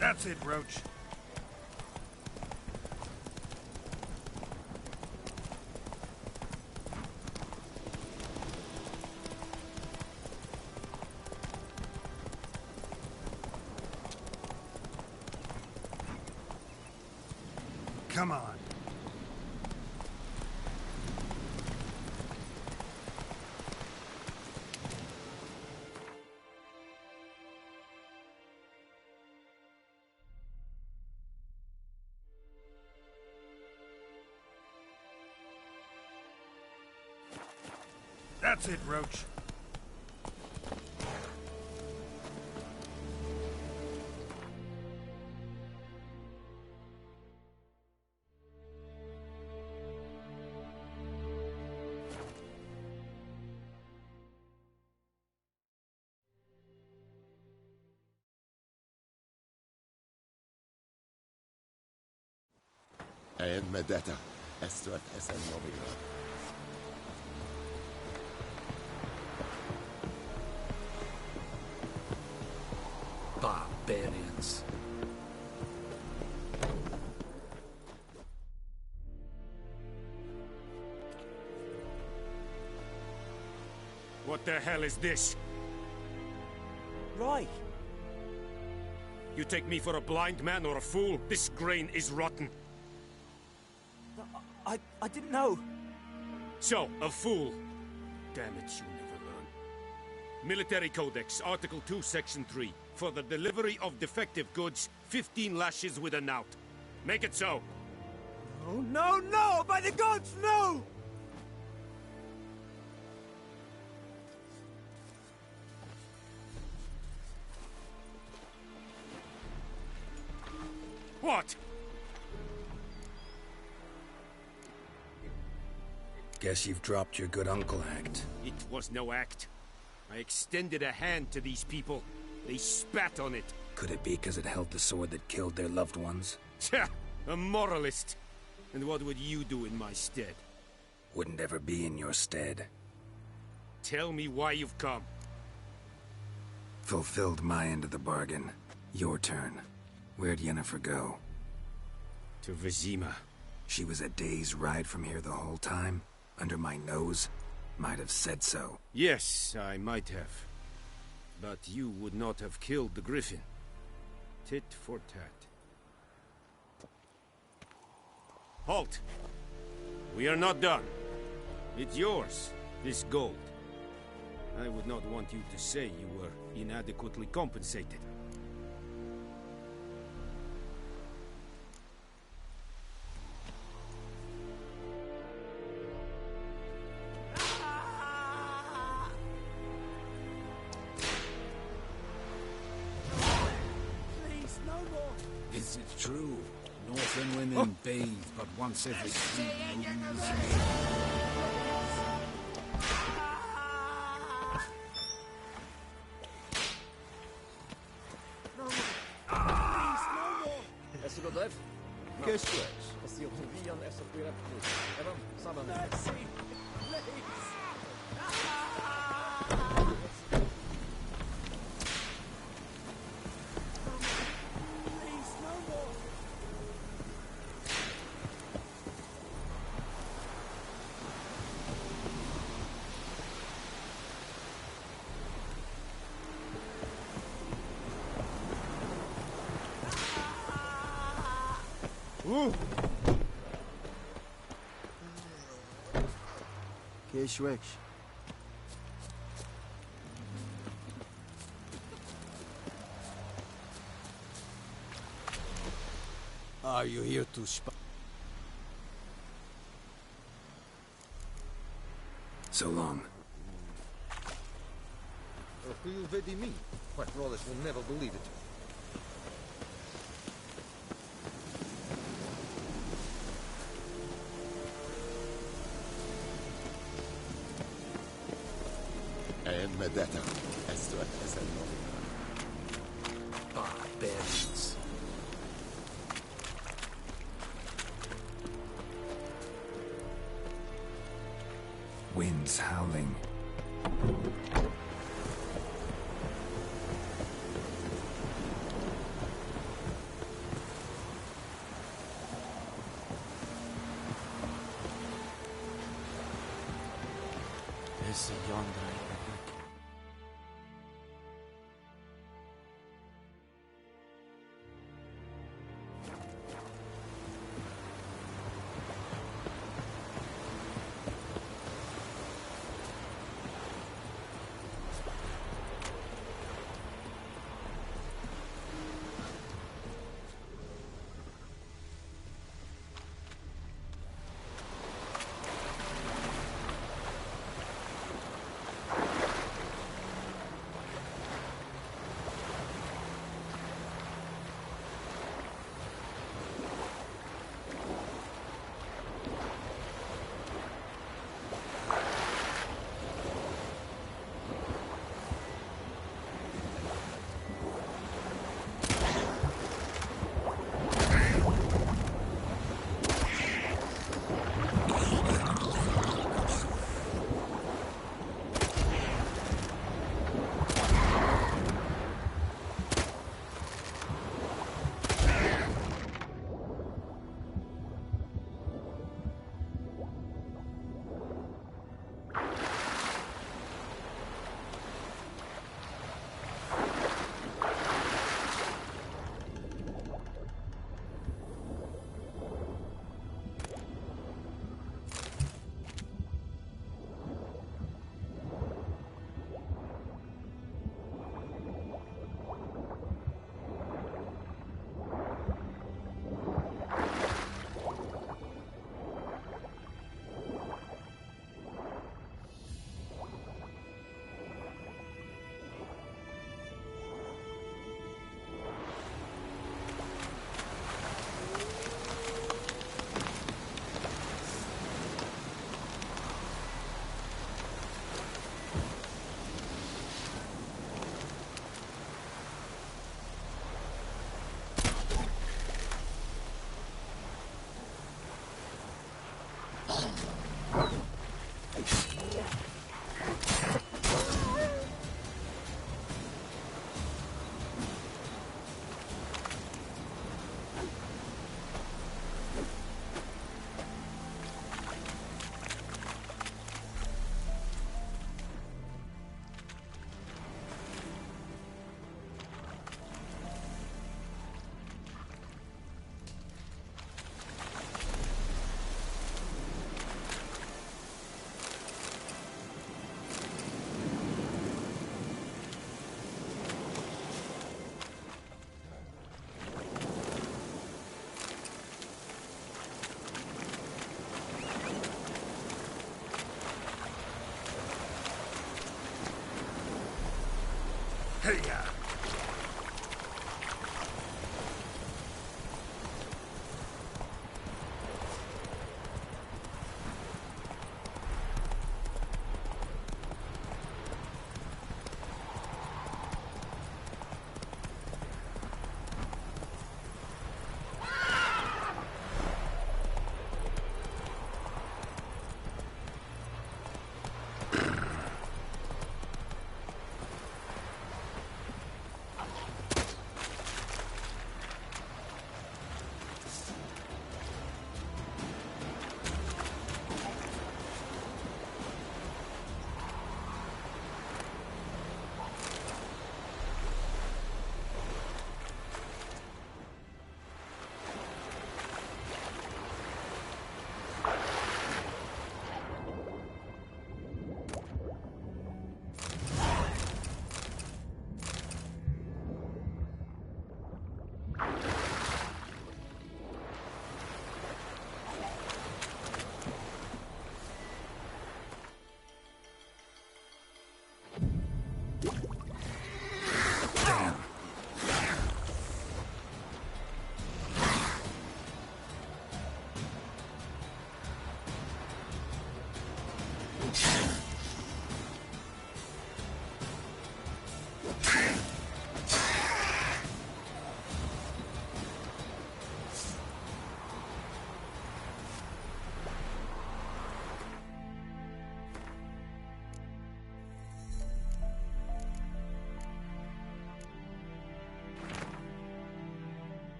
That's it, Roach. Come on. That's it, Roach. En med detta, esto es el novio. Barbarians. What the hell is this? Right. You take me for a blind man or a fool? This grain is rotten. I didn't know. So, a fool. Damn it, you never learn. Military Codex, Article 2, Section 3. For the delivery of defective goods, 15 lashes with a knout. Make it so. Oh, no, no! By the gods, no! What? Guess you've dropped your good uncle act. It was no act. I extended a hand to these people. They spat on it. Could it be because it held the sword that killed their loved ones? Tja, a moralist. And what would you do in my stead? Wouldn't ever be in your stead. Tell me why you've come. Fulfilled my end of the bargain. Your turn. Where'd Yennefer go? To Vizima. She was a day's ride from here the whole time, under my nose. Might have said so. Yes, I might have. But you would not have killed the griffin. Tit for tat. Halt! We are not done. It's yours, this gold. I would not want you to say you were inadequately compensated. Please, no more. Is it true? Northern women bathe but once every 3 moons. Essa go deve? Que estranho. Essa eu vi onde essa poeira plus. Eram, sabe? Sim, please. Please, no more. Que Schwex. Are you here to spy? So long. You vedi me? My brothers will never believe it. And Medetta, Estra, Barbarians. Winds howling. Esse yonder.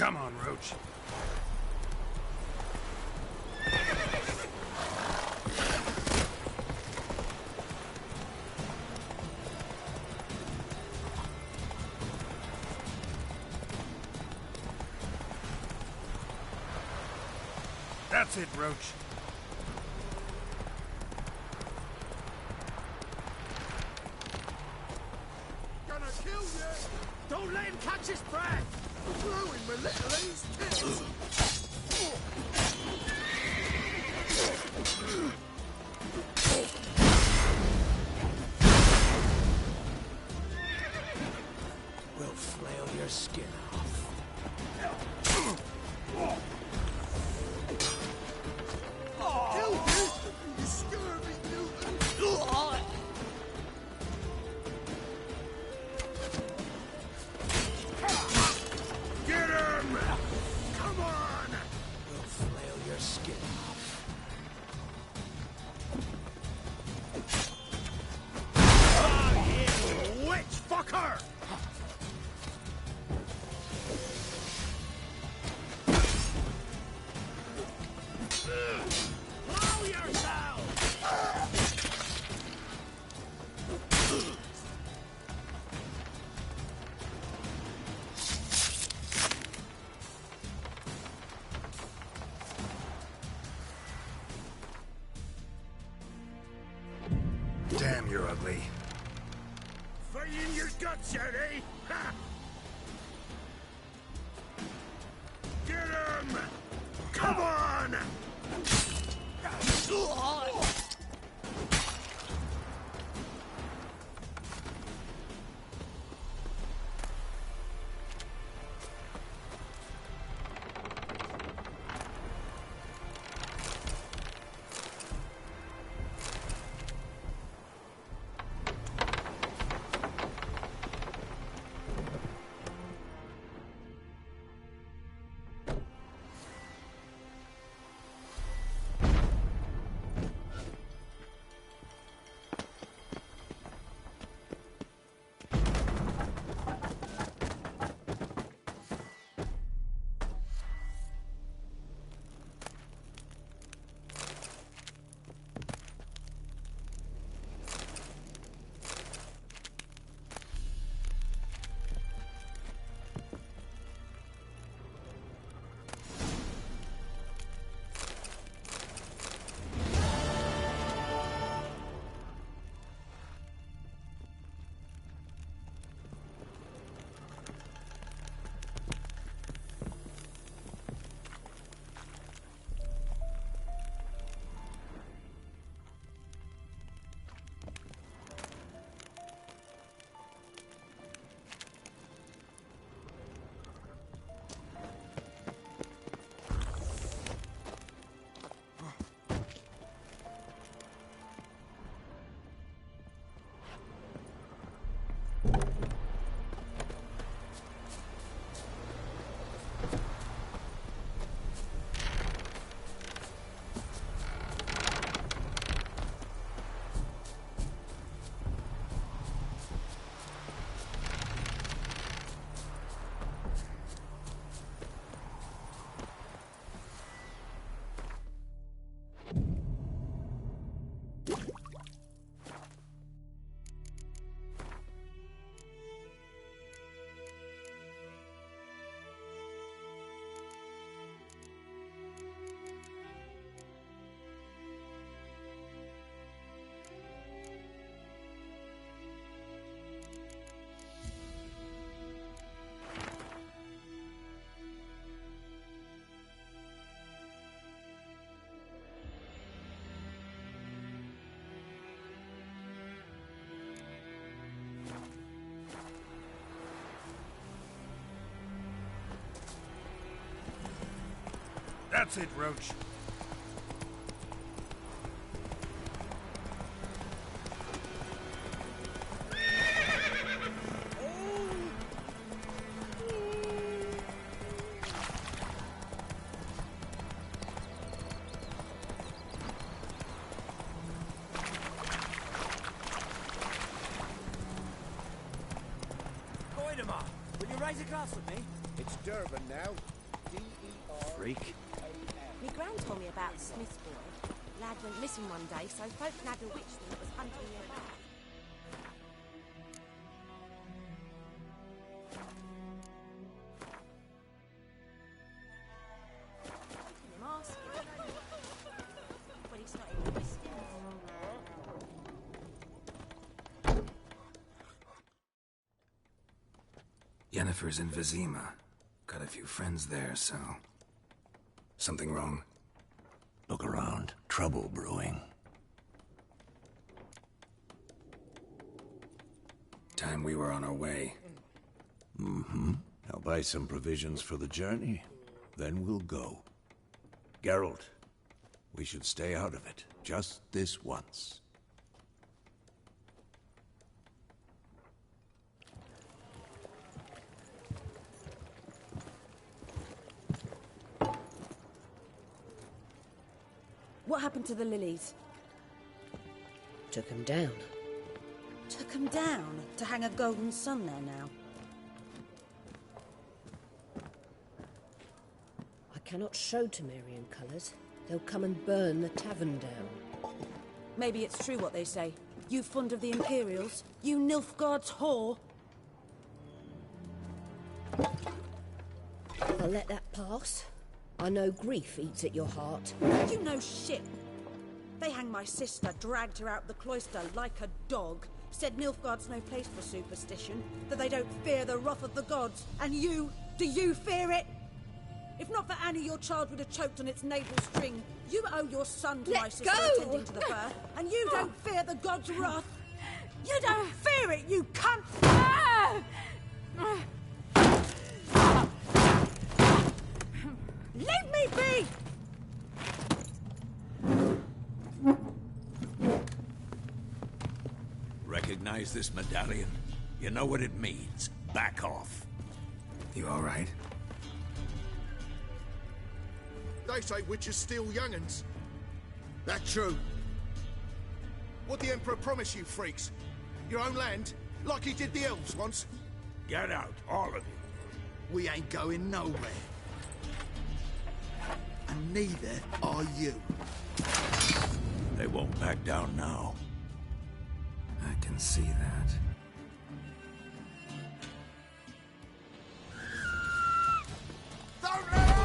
Come on, Roach. That's it, Roach. Gonna kill you! Don't let him catch his breath! Ruin my little ace tits! We'll flail your skin off. Kill me! You scurvy Newton! Get him! Come on! We'll flail your skin off. Oh, you witch fucker! Blow yourself! Damn, you're ugly. Fight in your guts yet, eh? Ha! Get him! Come on! That's it, Roach. Goidemar, will you rise across with me? It's Durban now. freak. Me gran told me about the Smith's boy. Lad went missing one day, so folk nagged a witch that was hunting nearby. Him ask him. But he started listening. Yennefer's in Vizima. Got a few friends there, so... Something wrong? Look around. Trouble brewing. Time we were on our way. Mm-hmm. I'll buy some provisions for the journey. Then we'll go. Geralt, we should stay out of it. Just this once. What happened to the lilies? Took him down. Took him down to hang a golden sun there now. I cannot show Temerian colours. They'll come and burn the tavern down. Maybe it's true what they say. You fond of the Imperials? You Nilfgaard's whore? I'll let that pass. I know grief eats at your heart. You know shit. They hanged my sister, dragged her out the cloister like a dog. Said Nilfgaard's no place for superstition, that they don't fear the wrath of the gods. And you, do you fear it? If not for Annie, your child would have choked on its navel string. You owe your son to my sister attending to the birth, and you don't fear the gods' wrath. You don't fear it, you cunt! Leave me be! Recognize this medallion? You know what it means. Back off. You all right? They say witches steal young'uns. That true? What the Emperor promised you, freaks? Your own land? Like he did the elves once? Get out, all of you. We ain't going nowhere. And neither are you. They won't back down now. I can see that. Don't let her!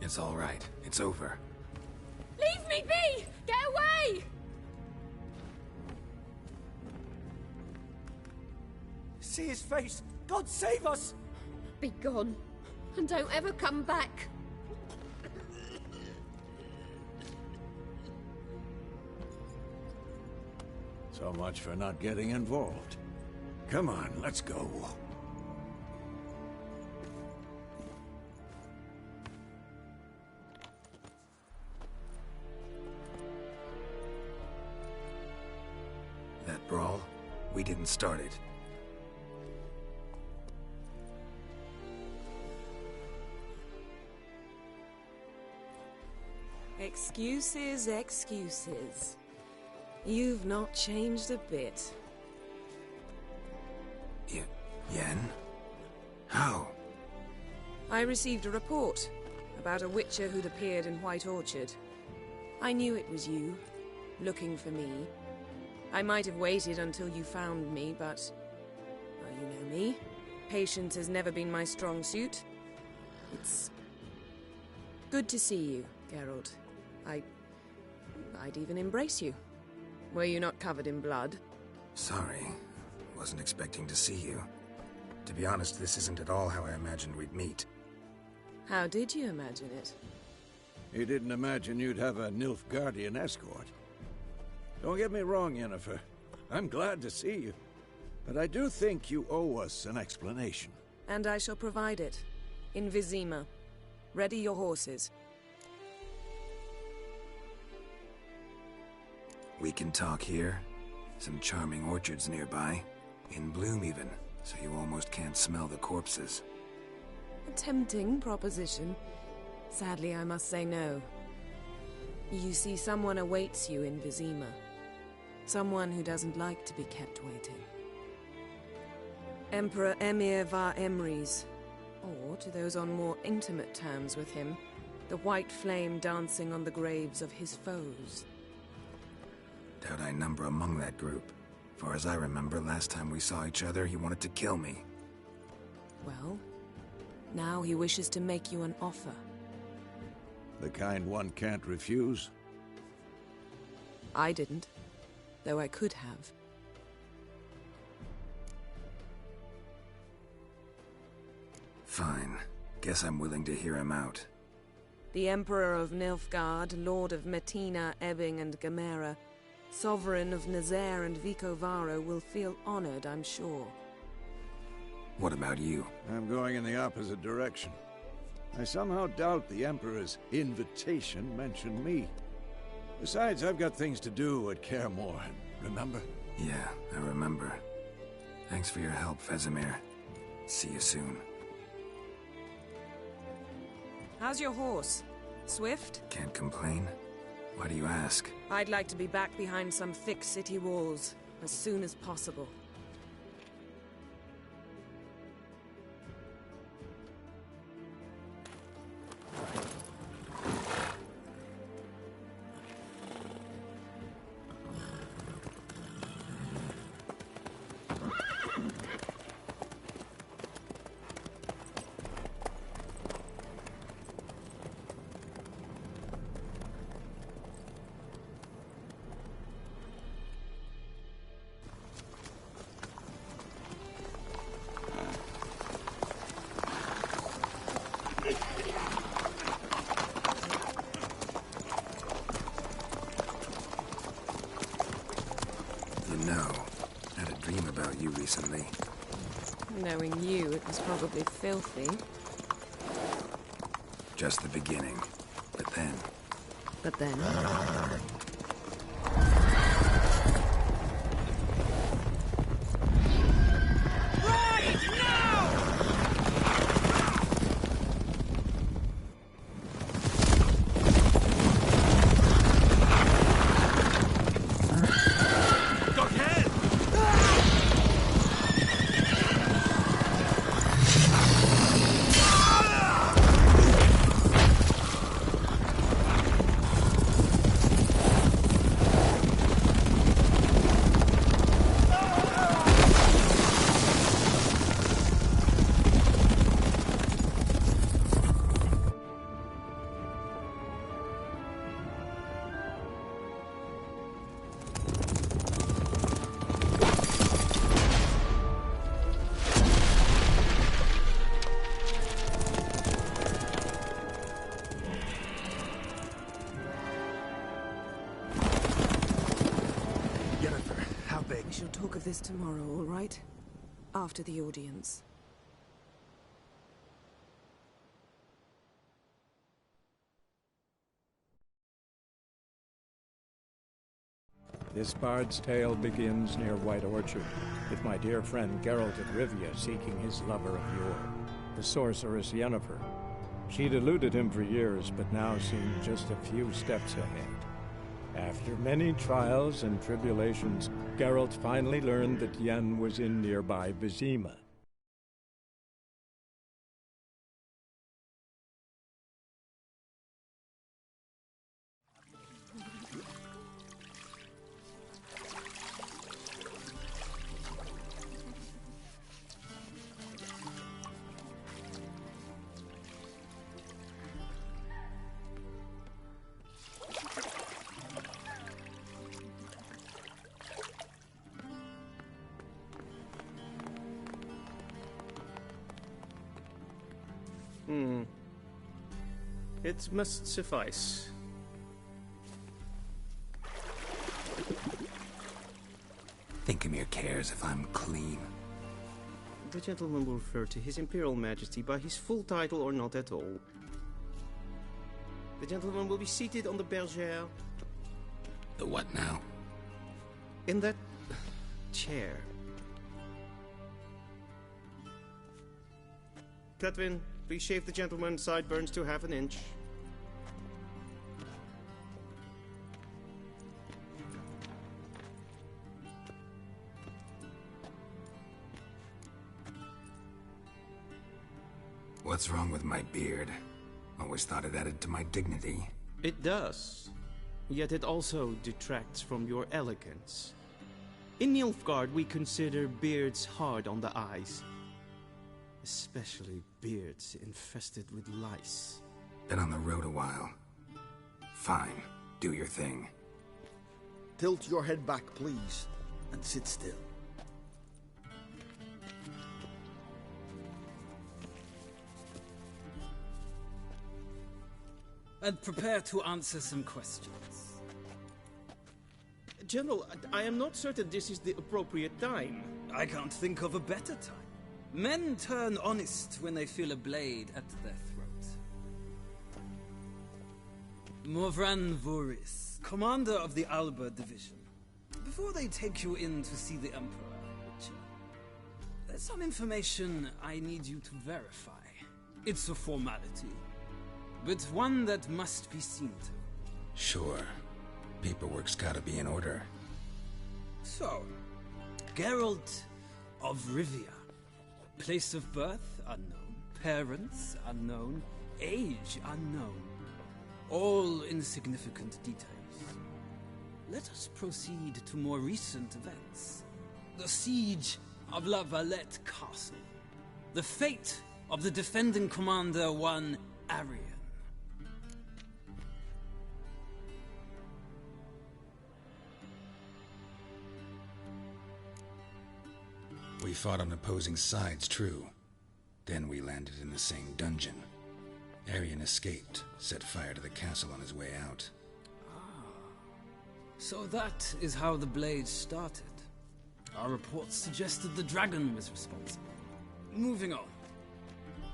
It's all right. It's over. Leave me be! Get away! See his face! God save us! Be gone, and don't ever come back. So much for not getting involved. Come on, let's go. That brawl, we didn't start it. Excuses, excuses. You've not changed a bit. Yen? How? I received a report about a witcher who'd appeared in White Orchard. I knew it was you, looking for me. I might have waited until you found me, but... well, you know me. Patience has never been my strong suit. It's... good to see you, Geralt. I'd even embrace you. Were you not covered in blood? Sorry. Wasn't expecting to see you. To be honest, this isn't at all how I imagined we'd meet. How did you imagine it? You didn't imagine you'd have a Nilfgaardian escort. Don't get me wrong, Yennefer. I'm glad to see you. But I do think you owe us an explanation. And I shall provide it. In Vizima. Ready your horses. We can talk here. Some charming orchards nearby. In bloom even, so you almost can't smell the corpses. A tempting proposition. Sadly, I must say no. You see, someone awaits you in Vizima. Someone who doesn't like to be kept waiting. Emperor Emir var Emrys. Or, to those on more intimate terms with him, the white flame dancing on the graves of his foes. Doubt I number among that group. Far as I remember, last time we saw each other, he wanted to kill me. Well, now he wishes to make you an offer. The kind one can't refuse? I didn't, though I could have. Fine. Guess I'm willing to hear him out. The Emperor of Nilfgaard, Lord of Metina, Ebbing and Gamera, Sovereign of Nazaire and Vicovaro will feel honored, I'm sure. What about you? I'm going in the opposite direction. I somehow doubt the Emperor's invitation mentioned me. Besides, I've got things to do at Kaer Morhen, remember? Yeah, I remember. Thanks for your help, Vesemir. See you soon. How's your horse? Swift? Can't complain. Why do you ask? I'd like to be back behind some thick city walls as soon as possible. You know, I had a dream about you recently. Knowing you, it was probably filthy. Just the beginning. But then... But then... big. We shall talk of this tomorrow, all right? After the audience. This bard's tale begins near White Orchard, with my dear friend Geralt of Rivia seeking his lover of yore, the sorceress Yennefer. She'd eluded him for years, but now seemed just a few steps ahead. After many trials and tribulations, Geralt finally learned that Yen was in nearby Vizima. It must suffice. Thinkamere cares if I'm clean. The gentleman will refer to His Imperial Majesty by his full title or not at all. The gentleman will be seated on the bergère. The what now? In that chair. Cletwin, please shave the gentleman's sideburns to half an inch. What's wrong with my beard? Always thought it added to my dignity. It does. Yet it also detracts from your elegance. In Nilfgaard, we consider beards hard on the eyes. Especially beards infested with lice. Been on the road a while. Fine, do your thing. Tilt your head back, please, and sit still. And prepare to answer some questions. General, I am not certain this is the appropriate time. I can't think of a better time. Men turn honest when they feel a blade at their throat. Morvran Voris, commander of the Alba Division. Before they take you in to see the Emperor, Witcher, there's some information I need you to verify. It's a formality, but one that must be seen to. Sure. Paperwork's gotta be in order. So, Geralt of Rivia. Place of birth unknown, parents unknown, age unknown. All insignificant details. Let us proceed to more recent events. The siege of La Valette Castle. The fate of the defending commander, one Arian. We fought on opposing sides, true. Then we landed in the same dungeon. Arian escaped, set fire to the castle on his way out. So that is how the blade started. Our reports suggested the dragon was responsible. Moving on.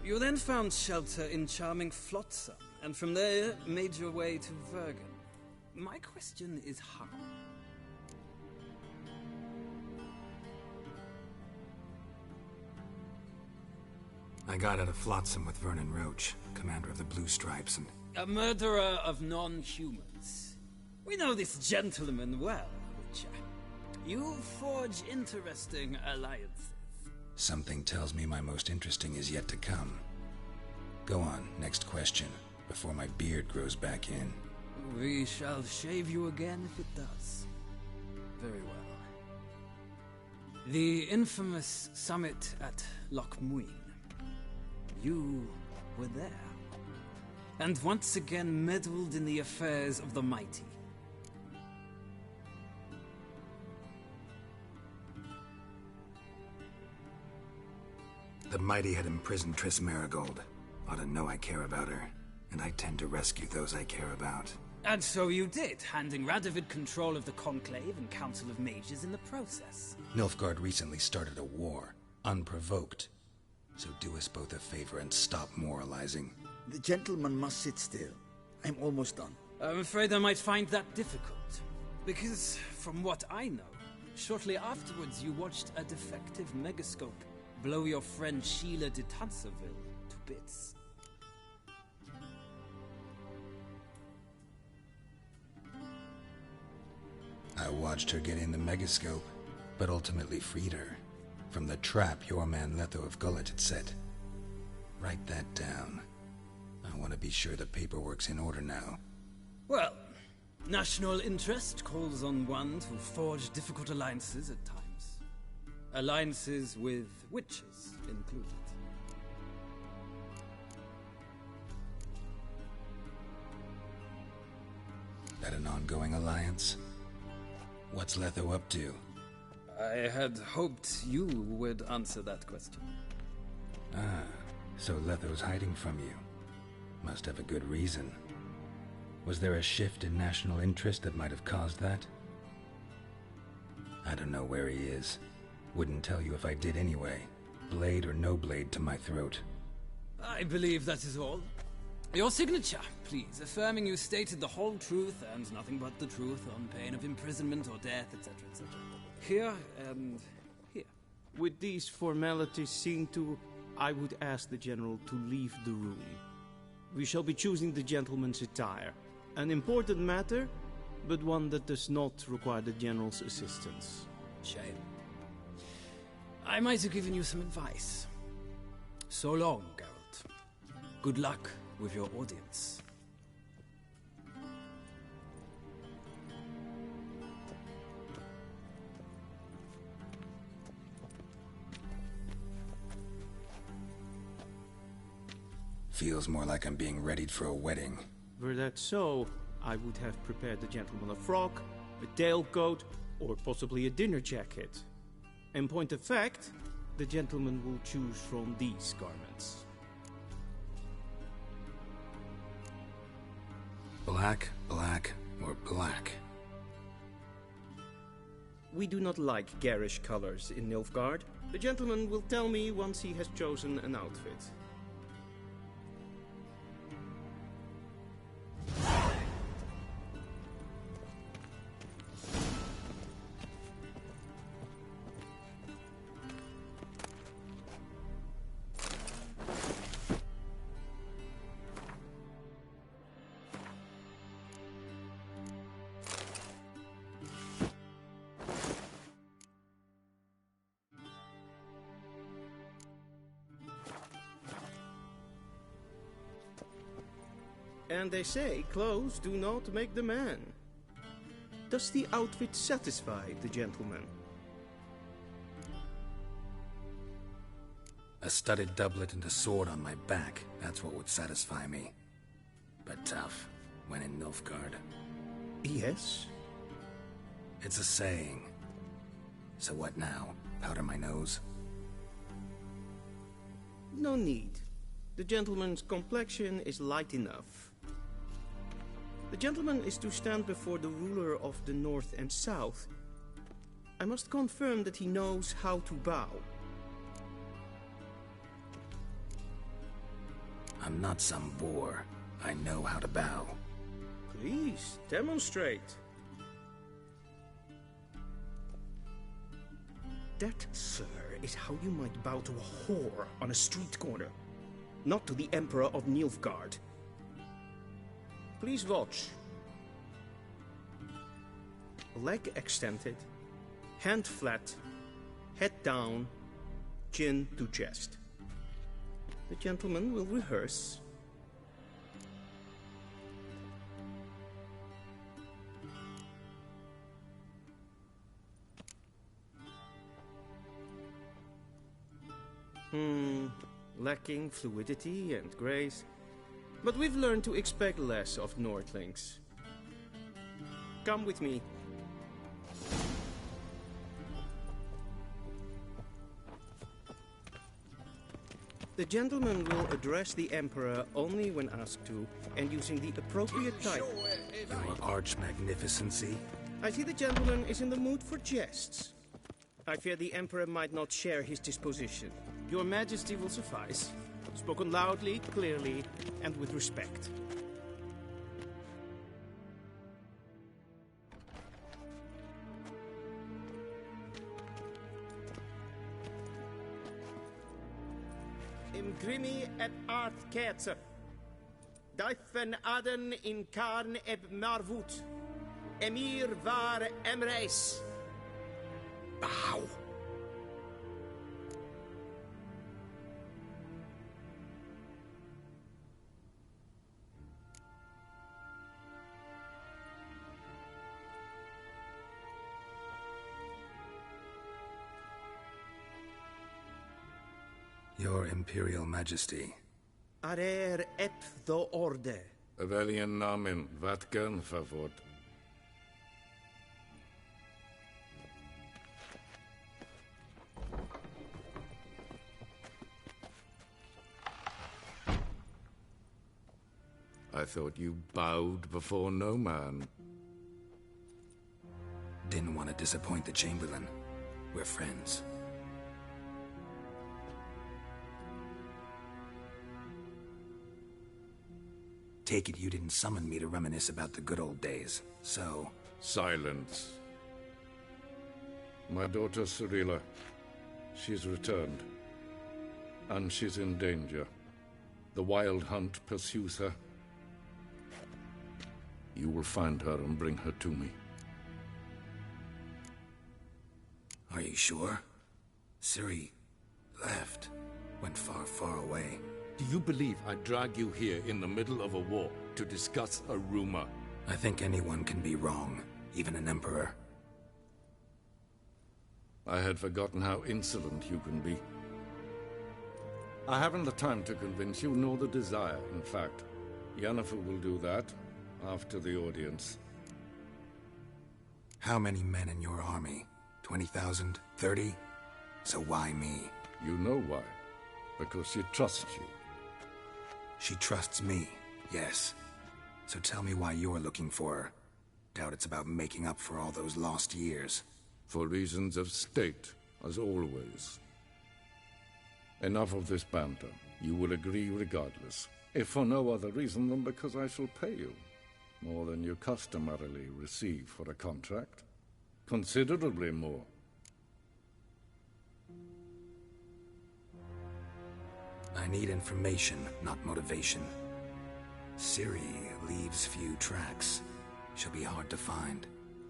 You then found shelter in charming Flotsam, and from there made your way to Vergen. My question is how? I got out of Flotsam with Vernon Roach, commander of the Blue Stripes, and... A murderer of non-humans. We know this gentleman well, Witcher. You forge interesting alliances. Something tells me my most interesting is yet to come. Go on, next question, before my beard grows back in. We shall shave you again if it does. Very well. The infamous summit at Loch Muin. You were there, and once again meddled in the affairs of the mighty. The mighty had imprisoned Triss Marigold. Ought to know I care about her, and I tend to rescue those I care about. And so you did, handing Radovid control of the Conclave and Council of Mages in the process. Nilfgaard recently started a war, unprovoked. So do us both a favor and stop moralizing. The gentleman must sit still. I'm almost done. I'm afraid I might find that difficult. Because, from what I know, shortly afterwards you watched a defective megascope blow your friend Sheila de Tanserville to bits. I watched her get in the megascope, but ultimately freed her from the trap your man Letho of Gullet had set. Write that down. I want to be sure the paperwork's in order now. Well, national interest calls on one to forge difficult alliances at times. Alliances with witches included. That an ongoing alliance? What's Letho up to? I had hoped you would answer that question. Ah, so Letho's hiding from you. Must have a good reason. Was there a shift in national interest that might have caused that? I don't know where he is. Wouldn't tell you if I did anyway. Blade or no blade to my throat. I believe that is all. Your signature, please, affirming you stated the whole truth and nothing but the truth on pain of imprisonment or death, etc., etc. Here and here. With these formalities seen to, I would ask the General to leave the room. We shall be choosing the gentleman's attire. An important matter, but one that does not require the General's assistance. Shame. I might have given you some advice. So long, Geralt. Good luck with your audience. Feels more like I'm being readied for a wedding. Were that so, I would have prepared the gentleman a frock, a tailcoat, or possibly a dinner jacket. In point of fact, the gentleman will choose from these garments. Black, black, or black? We do not like garish colors in Nilfgaard. The gentleman will tell me once he has chosen an outfit. And they say clothes do not make the man. Does the outfit satisfy the gentleman? A studded doublet and a sword on my back, that's what would satisfy me. But tough, when in Nilfgaard. Yes? It's a saying. So what now? Powder my nose? No need. The gentleman's complexion is light enough. The gentleman is to stand before the ruler of the North and South. I must confirm that he knows how to bow. I'm not some boor. I know how to bow. Please, demonstrate. That, sir, is how you might bow to a whore on a street corner, not to the Emperor of Nilfgaard. Please watch. Leg extended, hand flat, head down, chin to chest. The gentleman will rehearse. Lacking fluidity and grace. But we've learned to expect less of Nordlings. Come with me. The gentleman will address the Emperor only when asked to, and using the appropriate title. Your arch-magnificency? I see the gentleman is in the mood for jests. I fear the Emperor might not share his disposition. Your Majesty will suffice. Spoken loudly, clearly, and with respect. Imgrimi et art kerzer. Daifen aden in karn eb marvut. Emir var emreis. Bow. Your Imperial Majesty. Arer ep do orde. Velian namen, vatgen favor. I thought you bowed before no man. Didn't want to disappoint the Chamberlain. We're friends. Take it you didn't summon me to reminisce about the good old days, so... Silence. My daughter Cyrilla, she's returned. And she's in danger. The Wild Hunt pursues her. You will find her and bring her to me. Are you sure? Ciri left. Went far, far away. Do you believe I'd drag you here in the middle of a war to discuss a rumor? I think anyone can be wrong, even an emperor. I had forgotten how insolent you can be. I haven't the time to convince you, nor the desire, in fact. Yennefer will do that after the audience. How many men in your army? 20,000? 30? So why me? You know why. Because she trusts you. She trusts me, yes. So tell me why you're looking for her. Doubt it's about making up for all those lost years. For reasons of state, as always. Enough of this banter. You will agree regardless. If for no other reason than because I shall pay you. More than you customarily receive for a contract. Considerably more. I need information, not motivation. Ciri leaves few tracks. She'll be hard to find.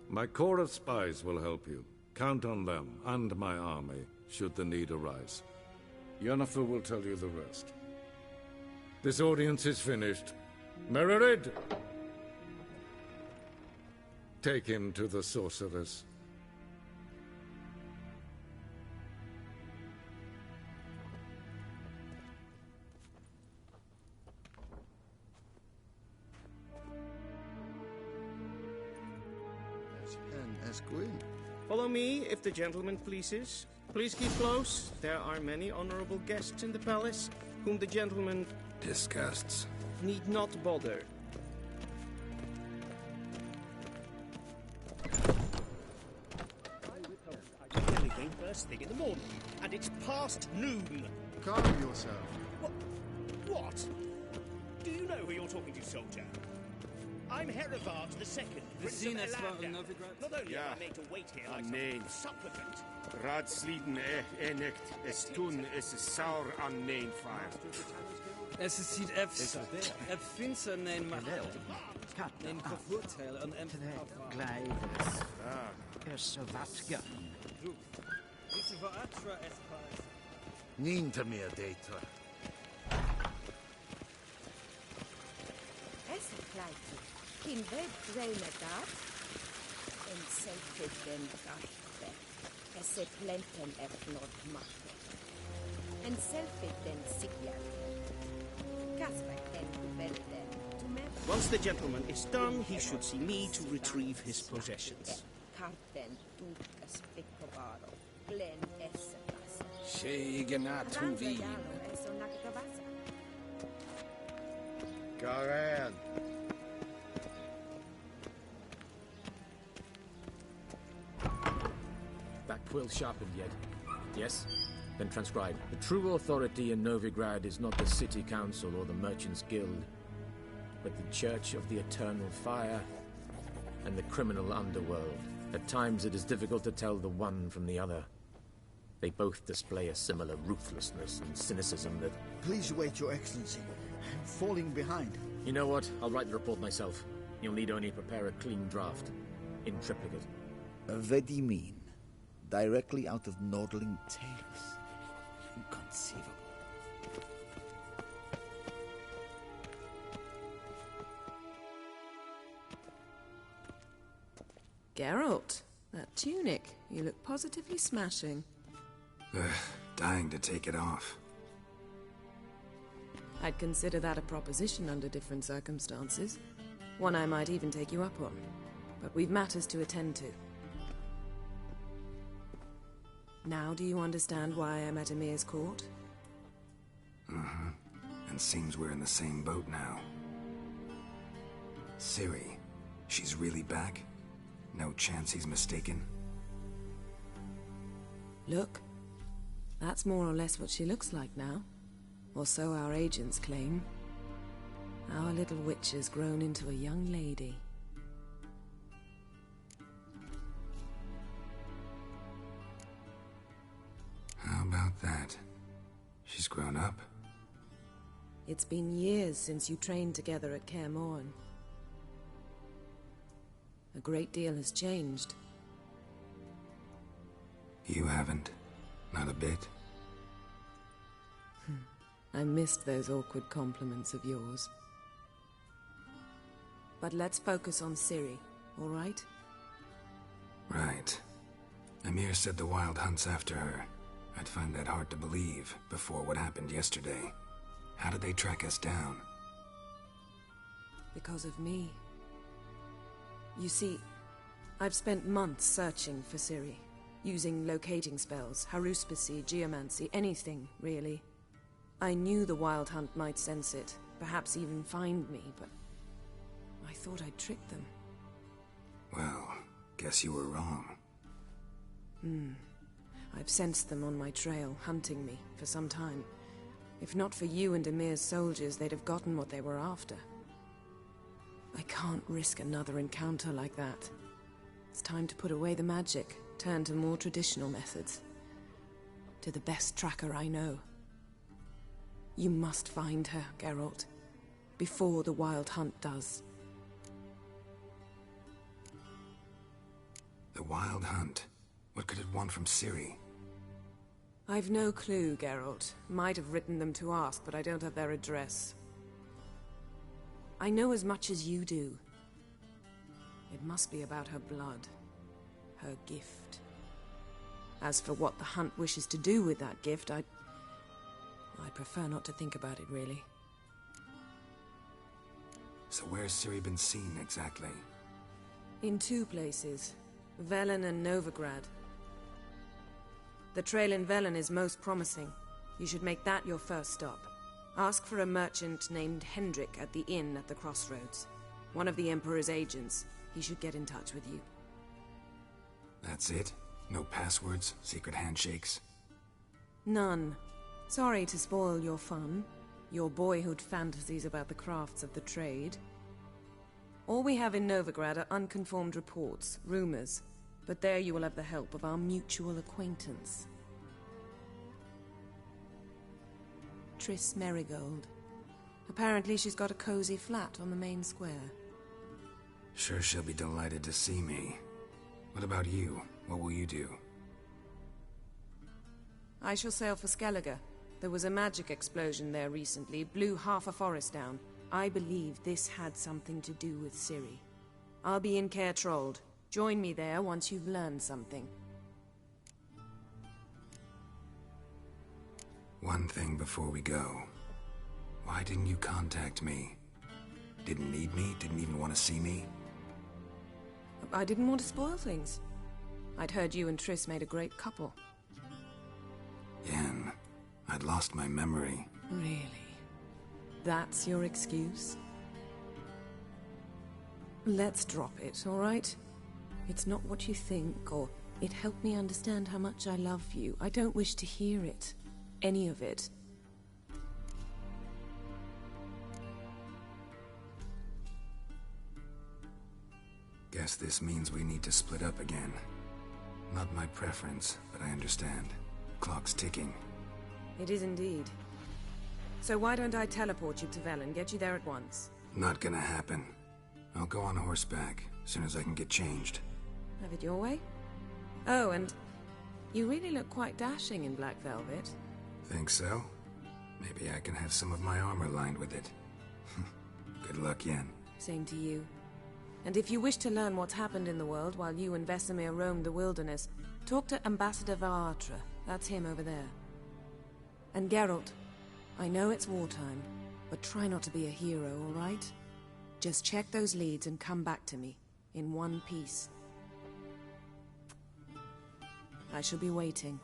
My corps of spies will help you. Count on them, and my army, should the need arise. Yennefer will tell you the rest. This audience is finished. Mererid! Take him to the sorceress. Follow me, if the gentleman pleases. Please keep close. There are many honorable guests in the palace, whom the gentleman... disgusts. ...need not bother. I came first thing in the morning, and it's past noon. Calm yourself. What? Do you know who you're talking to, soldier? I'm Herivard II, Prince of Elanda. Not only am I made to wait here like some supplicant. Radsliden enecht, es tun, es is saur an nein fire. Es ziet finster nein mahel. Nein vervoortel an Gleides. Es so vatga. It's for atra espais. Ninta mir data. Es kleid. Kin ved dreine dat. En selfie den gaste. Es plenten not machte. En selfie den sigjate. Kasper den ubelde. Once the gentleman is done, he should see me to retrieve his possessions. Karten dukas piccovaro. Glen essetas. Schegenat vin. Garan. quill sharpened yet? Yes? Then transcribe. The true authority in Novigrad is not the city council or the merchants' guild, but the Church of the Eternal Fire and the criminal underworld. At times it is difficult to tell the one from the other. They both display a similar ruthlessness and cynicism that... Please wait, Your Excellency. I'm falling behind. You know what? I'll write the report myself. You'll need only prepare a clean draft. In triplicate. Vedimin. Directly out of Nordling Tales. Inconceivable. Geralt, that tunic. You look positively smashing. Dying to take it off. I'd consider that a proposition under different circumstances. One I might even take you up on. But we've matters to attend to. Now do you understand why I'm at Emir's court? Mm-hmm. And seems we're in the same boat now. Ciri, she's really back? No chance he's mistaken? Look. That's more or less what she looks like now. Or so our agents claim. Our little witch has grown into a young lady. How about that? She's grown up? It's been years since you trained together at Kaer Morhen. A great deal has changed. You haven't? Not a bit? I missed those awkward compliments of yours. But let's focus on Ciri, all right? Right. Emir said the Wild Hunt's after her. I'd find that hard to believe before what happened yesterday. How did they track us down? Because of me. You see, I've spent months searching for Ciri. Using locating spells, haruspicy, geomancy, anything, really. I knew the Wild Hunt might sense it, perhaps even find me, but I thought I'd tricked them. Well, guess you were wrong. I've sensed them on my trail, hunting me, for some time. If not for you and Emir's soldiers, they'd have gotten what they were after. I can't risk another encounter like that. It's time to put away the magic, turn to more traditional methods. To the best tracker I know. You must find her, Geralt. Before the Wild Hunt does. The Wild Hunt? What could it want from Ciri? I've no clue, Geralt. Might have written them to ask, but I don't have their address. I know as much as you do. It must be about her blood. Her gift. As for what the Hunt wishes to do with that gift, I prefer not to think about it, really. So where's Ciri been seen, exactly? In two places. Velen and Novigrad. The trail in Velen is most promising. You should make that your first stop. Ask for a merchant named Hendrik at the inn at the crossroads. One of the Emperor's agents. He should get in touch with you. That's it? No passwords? Secret handshakes? None. Sorry to spoil your fun. Your boyhood fantasies about the crafts of the trade. All we have in Novigrad are unconfirmed reports, rumors. But there you will have the help of our mutual acquaintance. Triss Merigold. Apparently she's got a cozy flat on the main square. Sure she'll be delighted to see me. What about you? What will you do? I shall sail for Skellige. There was a magic explosion there recently, blew half a forest down. I believe this had something to do with Ciri. I'll be in Caer Trold. Join me there once you've learned something. One thing before we go. Why didn't you contact me? Didn't need me? Didn't even want to see me? I didn't want to spoil things. I'd heard you and Triss made a great couple. Yen, I'd lost my memory. Really? That's your excuse? Let's drop it, all right? It's not what you think, or It helped me understand how much I love you. I don't wish to hear it. Any of it. Guess this means we need to split up again. Not my preference, but I understand. Clock's ticking. It is indeed. So why don't I teleport you to Vel and get you there at once? Not gonna happen. I'll go on horseback, as soon as I can get changed. Have it your way? Oh, and you really look quite dashing in black velvet. Think so? Maybe I can have some of my armor lined with it. Good luck, Yen. Same to you. And if you wish to learn what's happened in the world while you and Vesemir roamed the wilderness, talk to Ambassador Varatra. That's him over there. And Geralt, I know it's wartime, but try not to be a hero, all right? Just check those leads and come back to me, in one piece. I shall be waiting.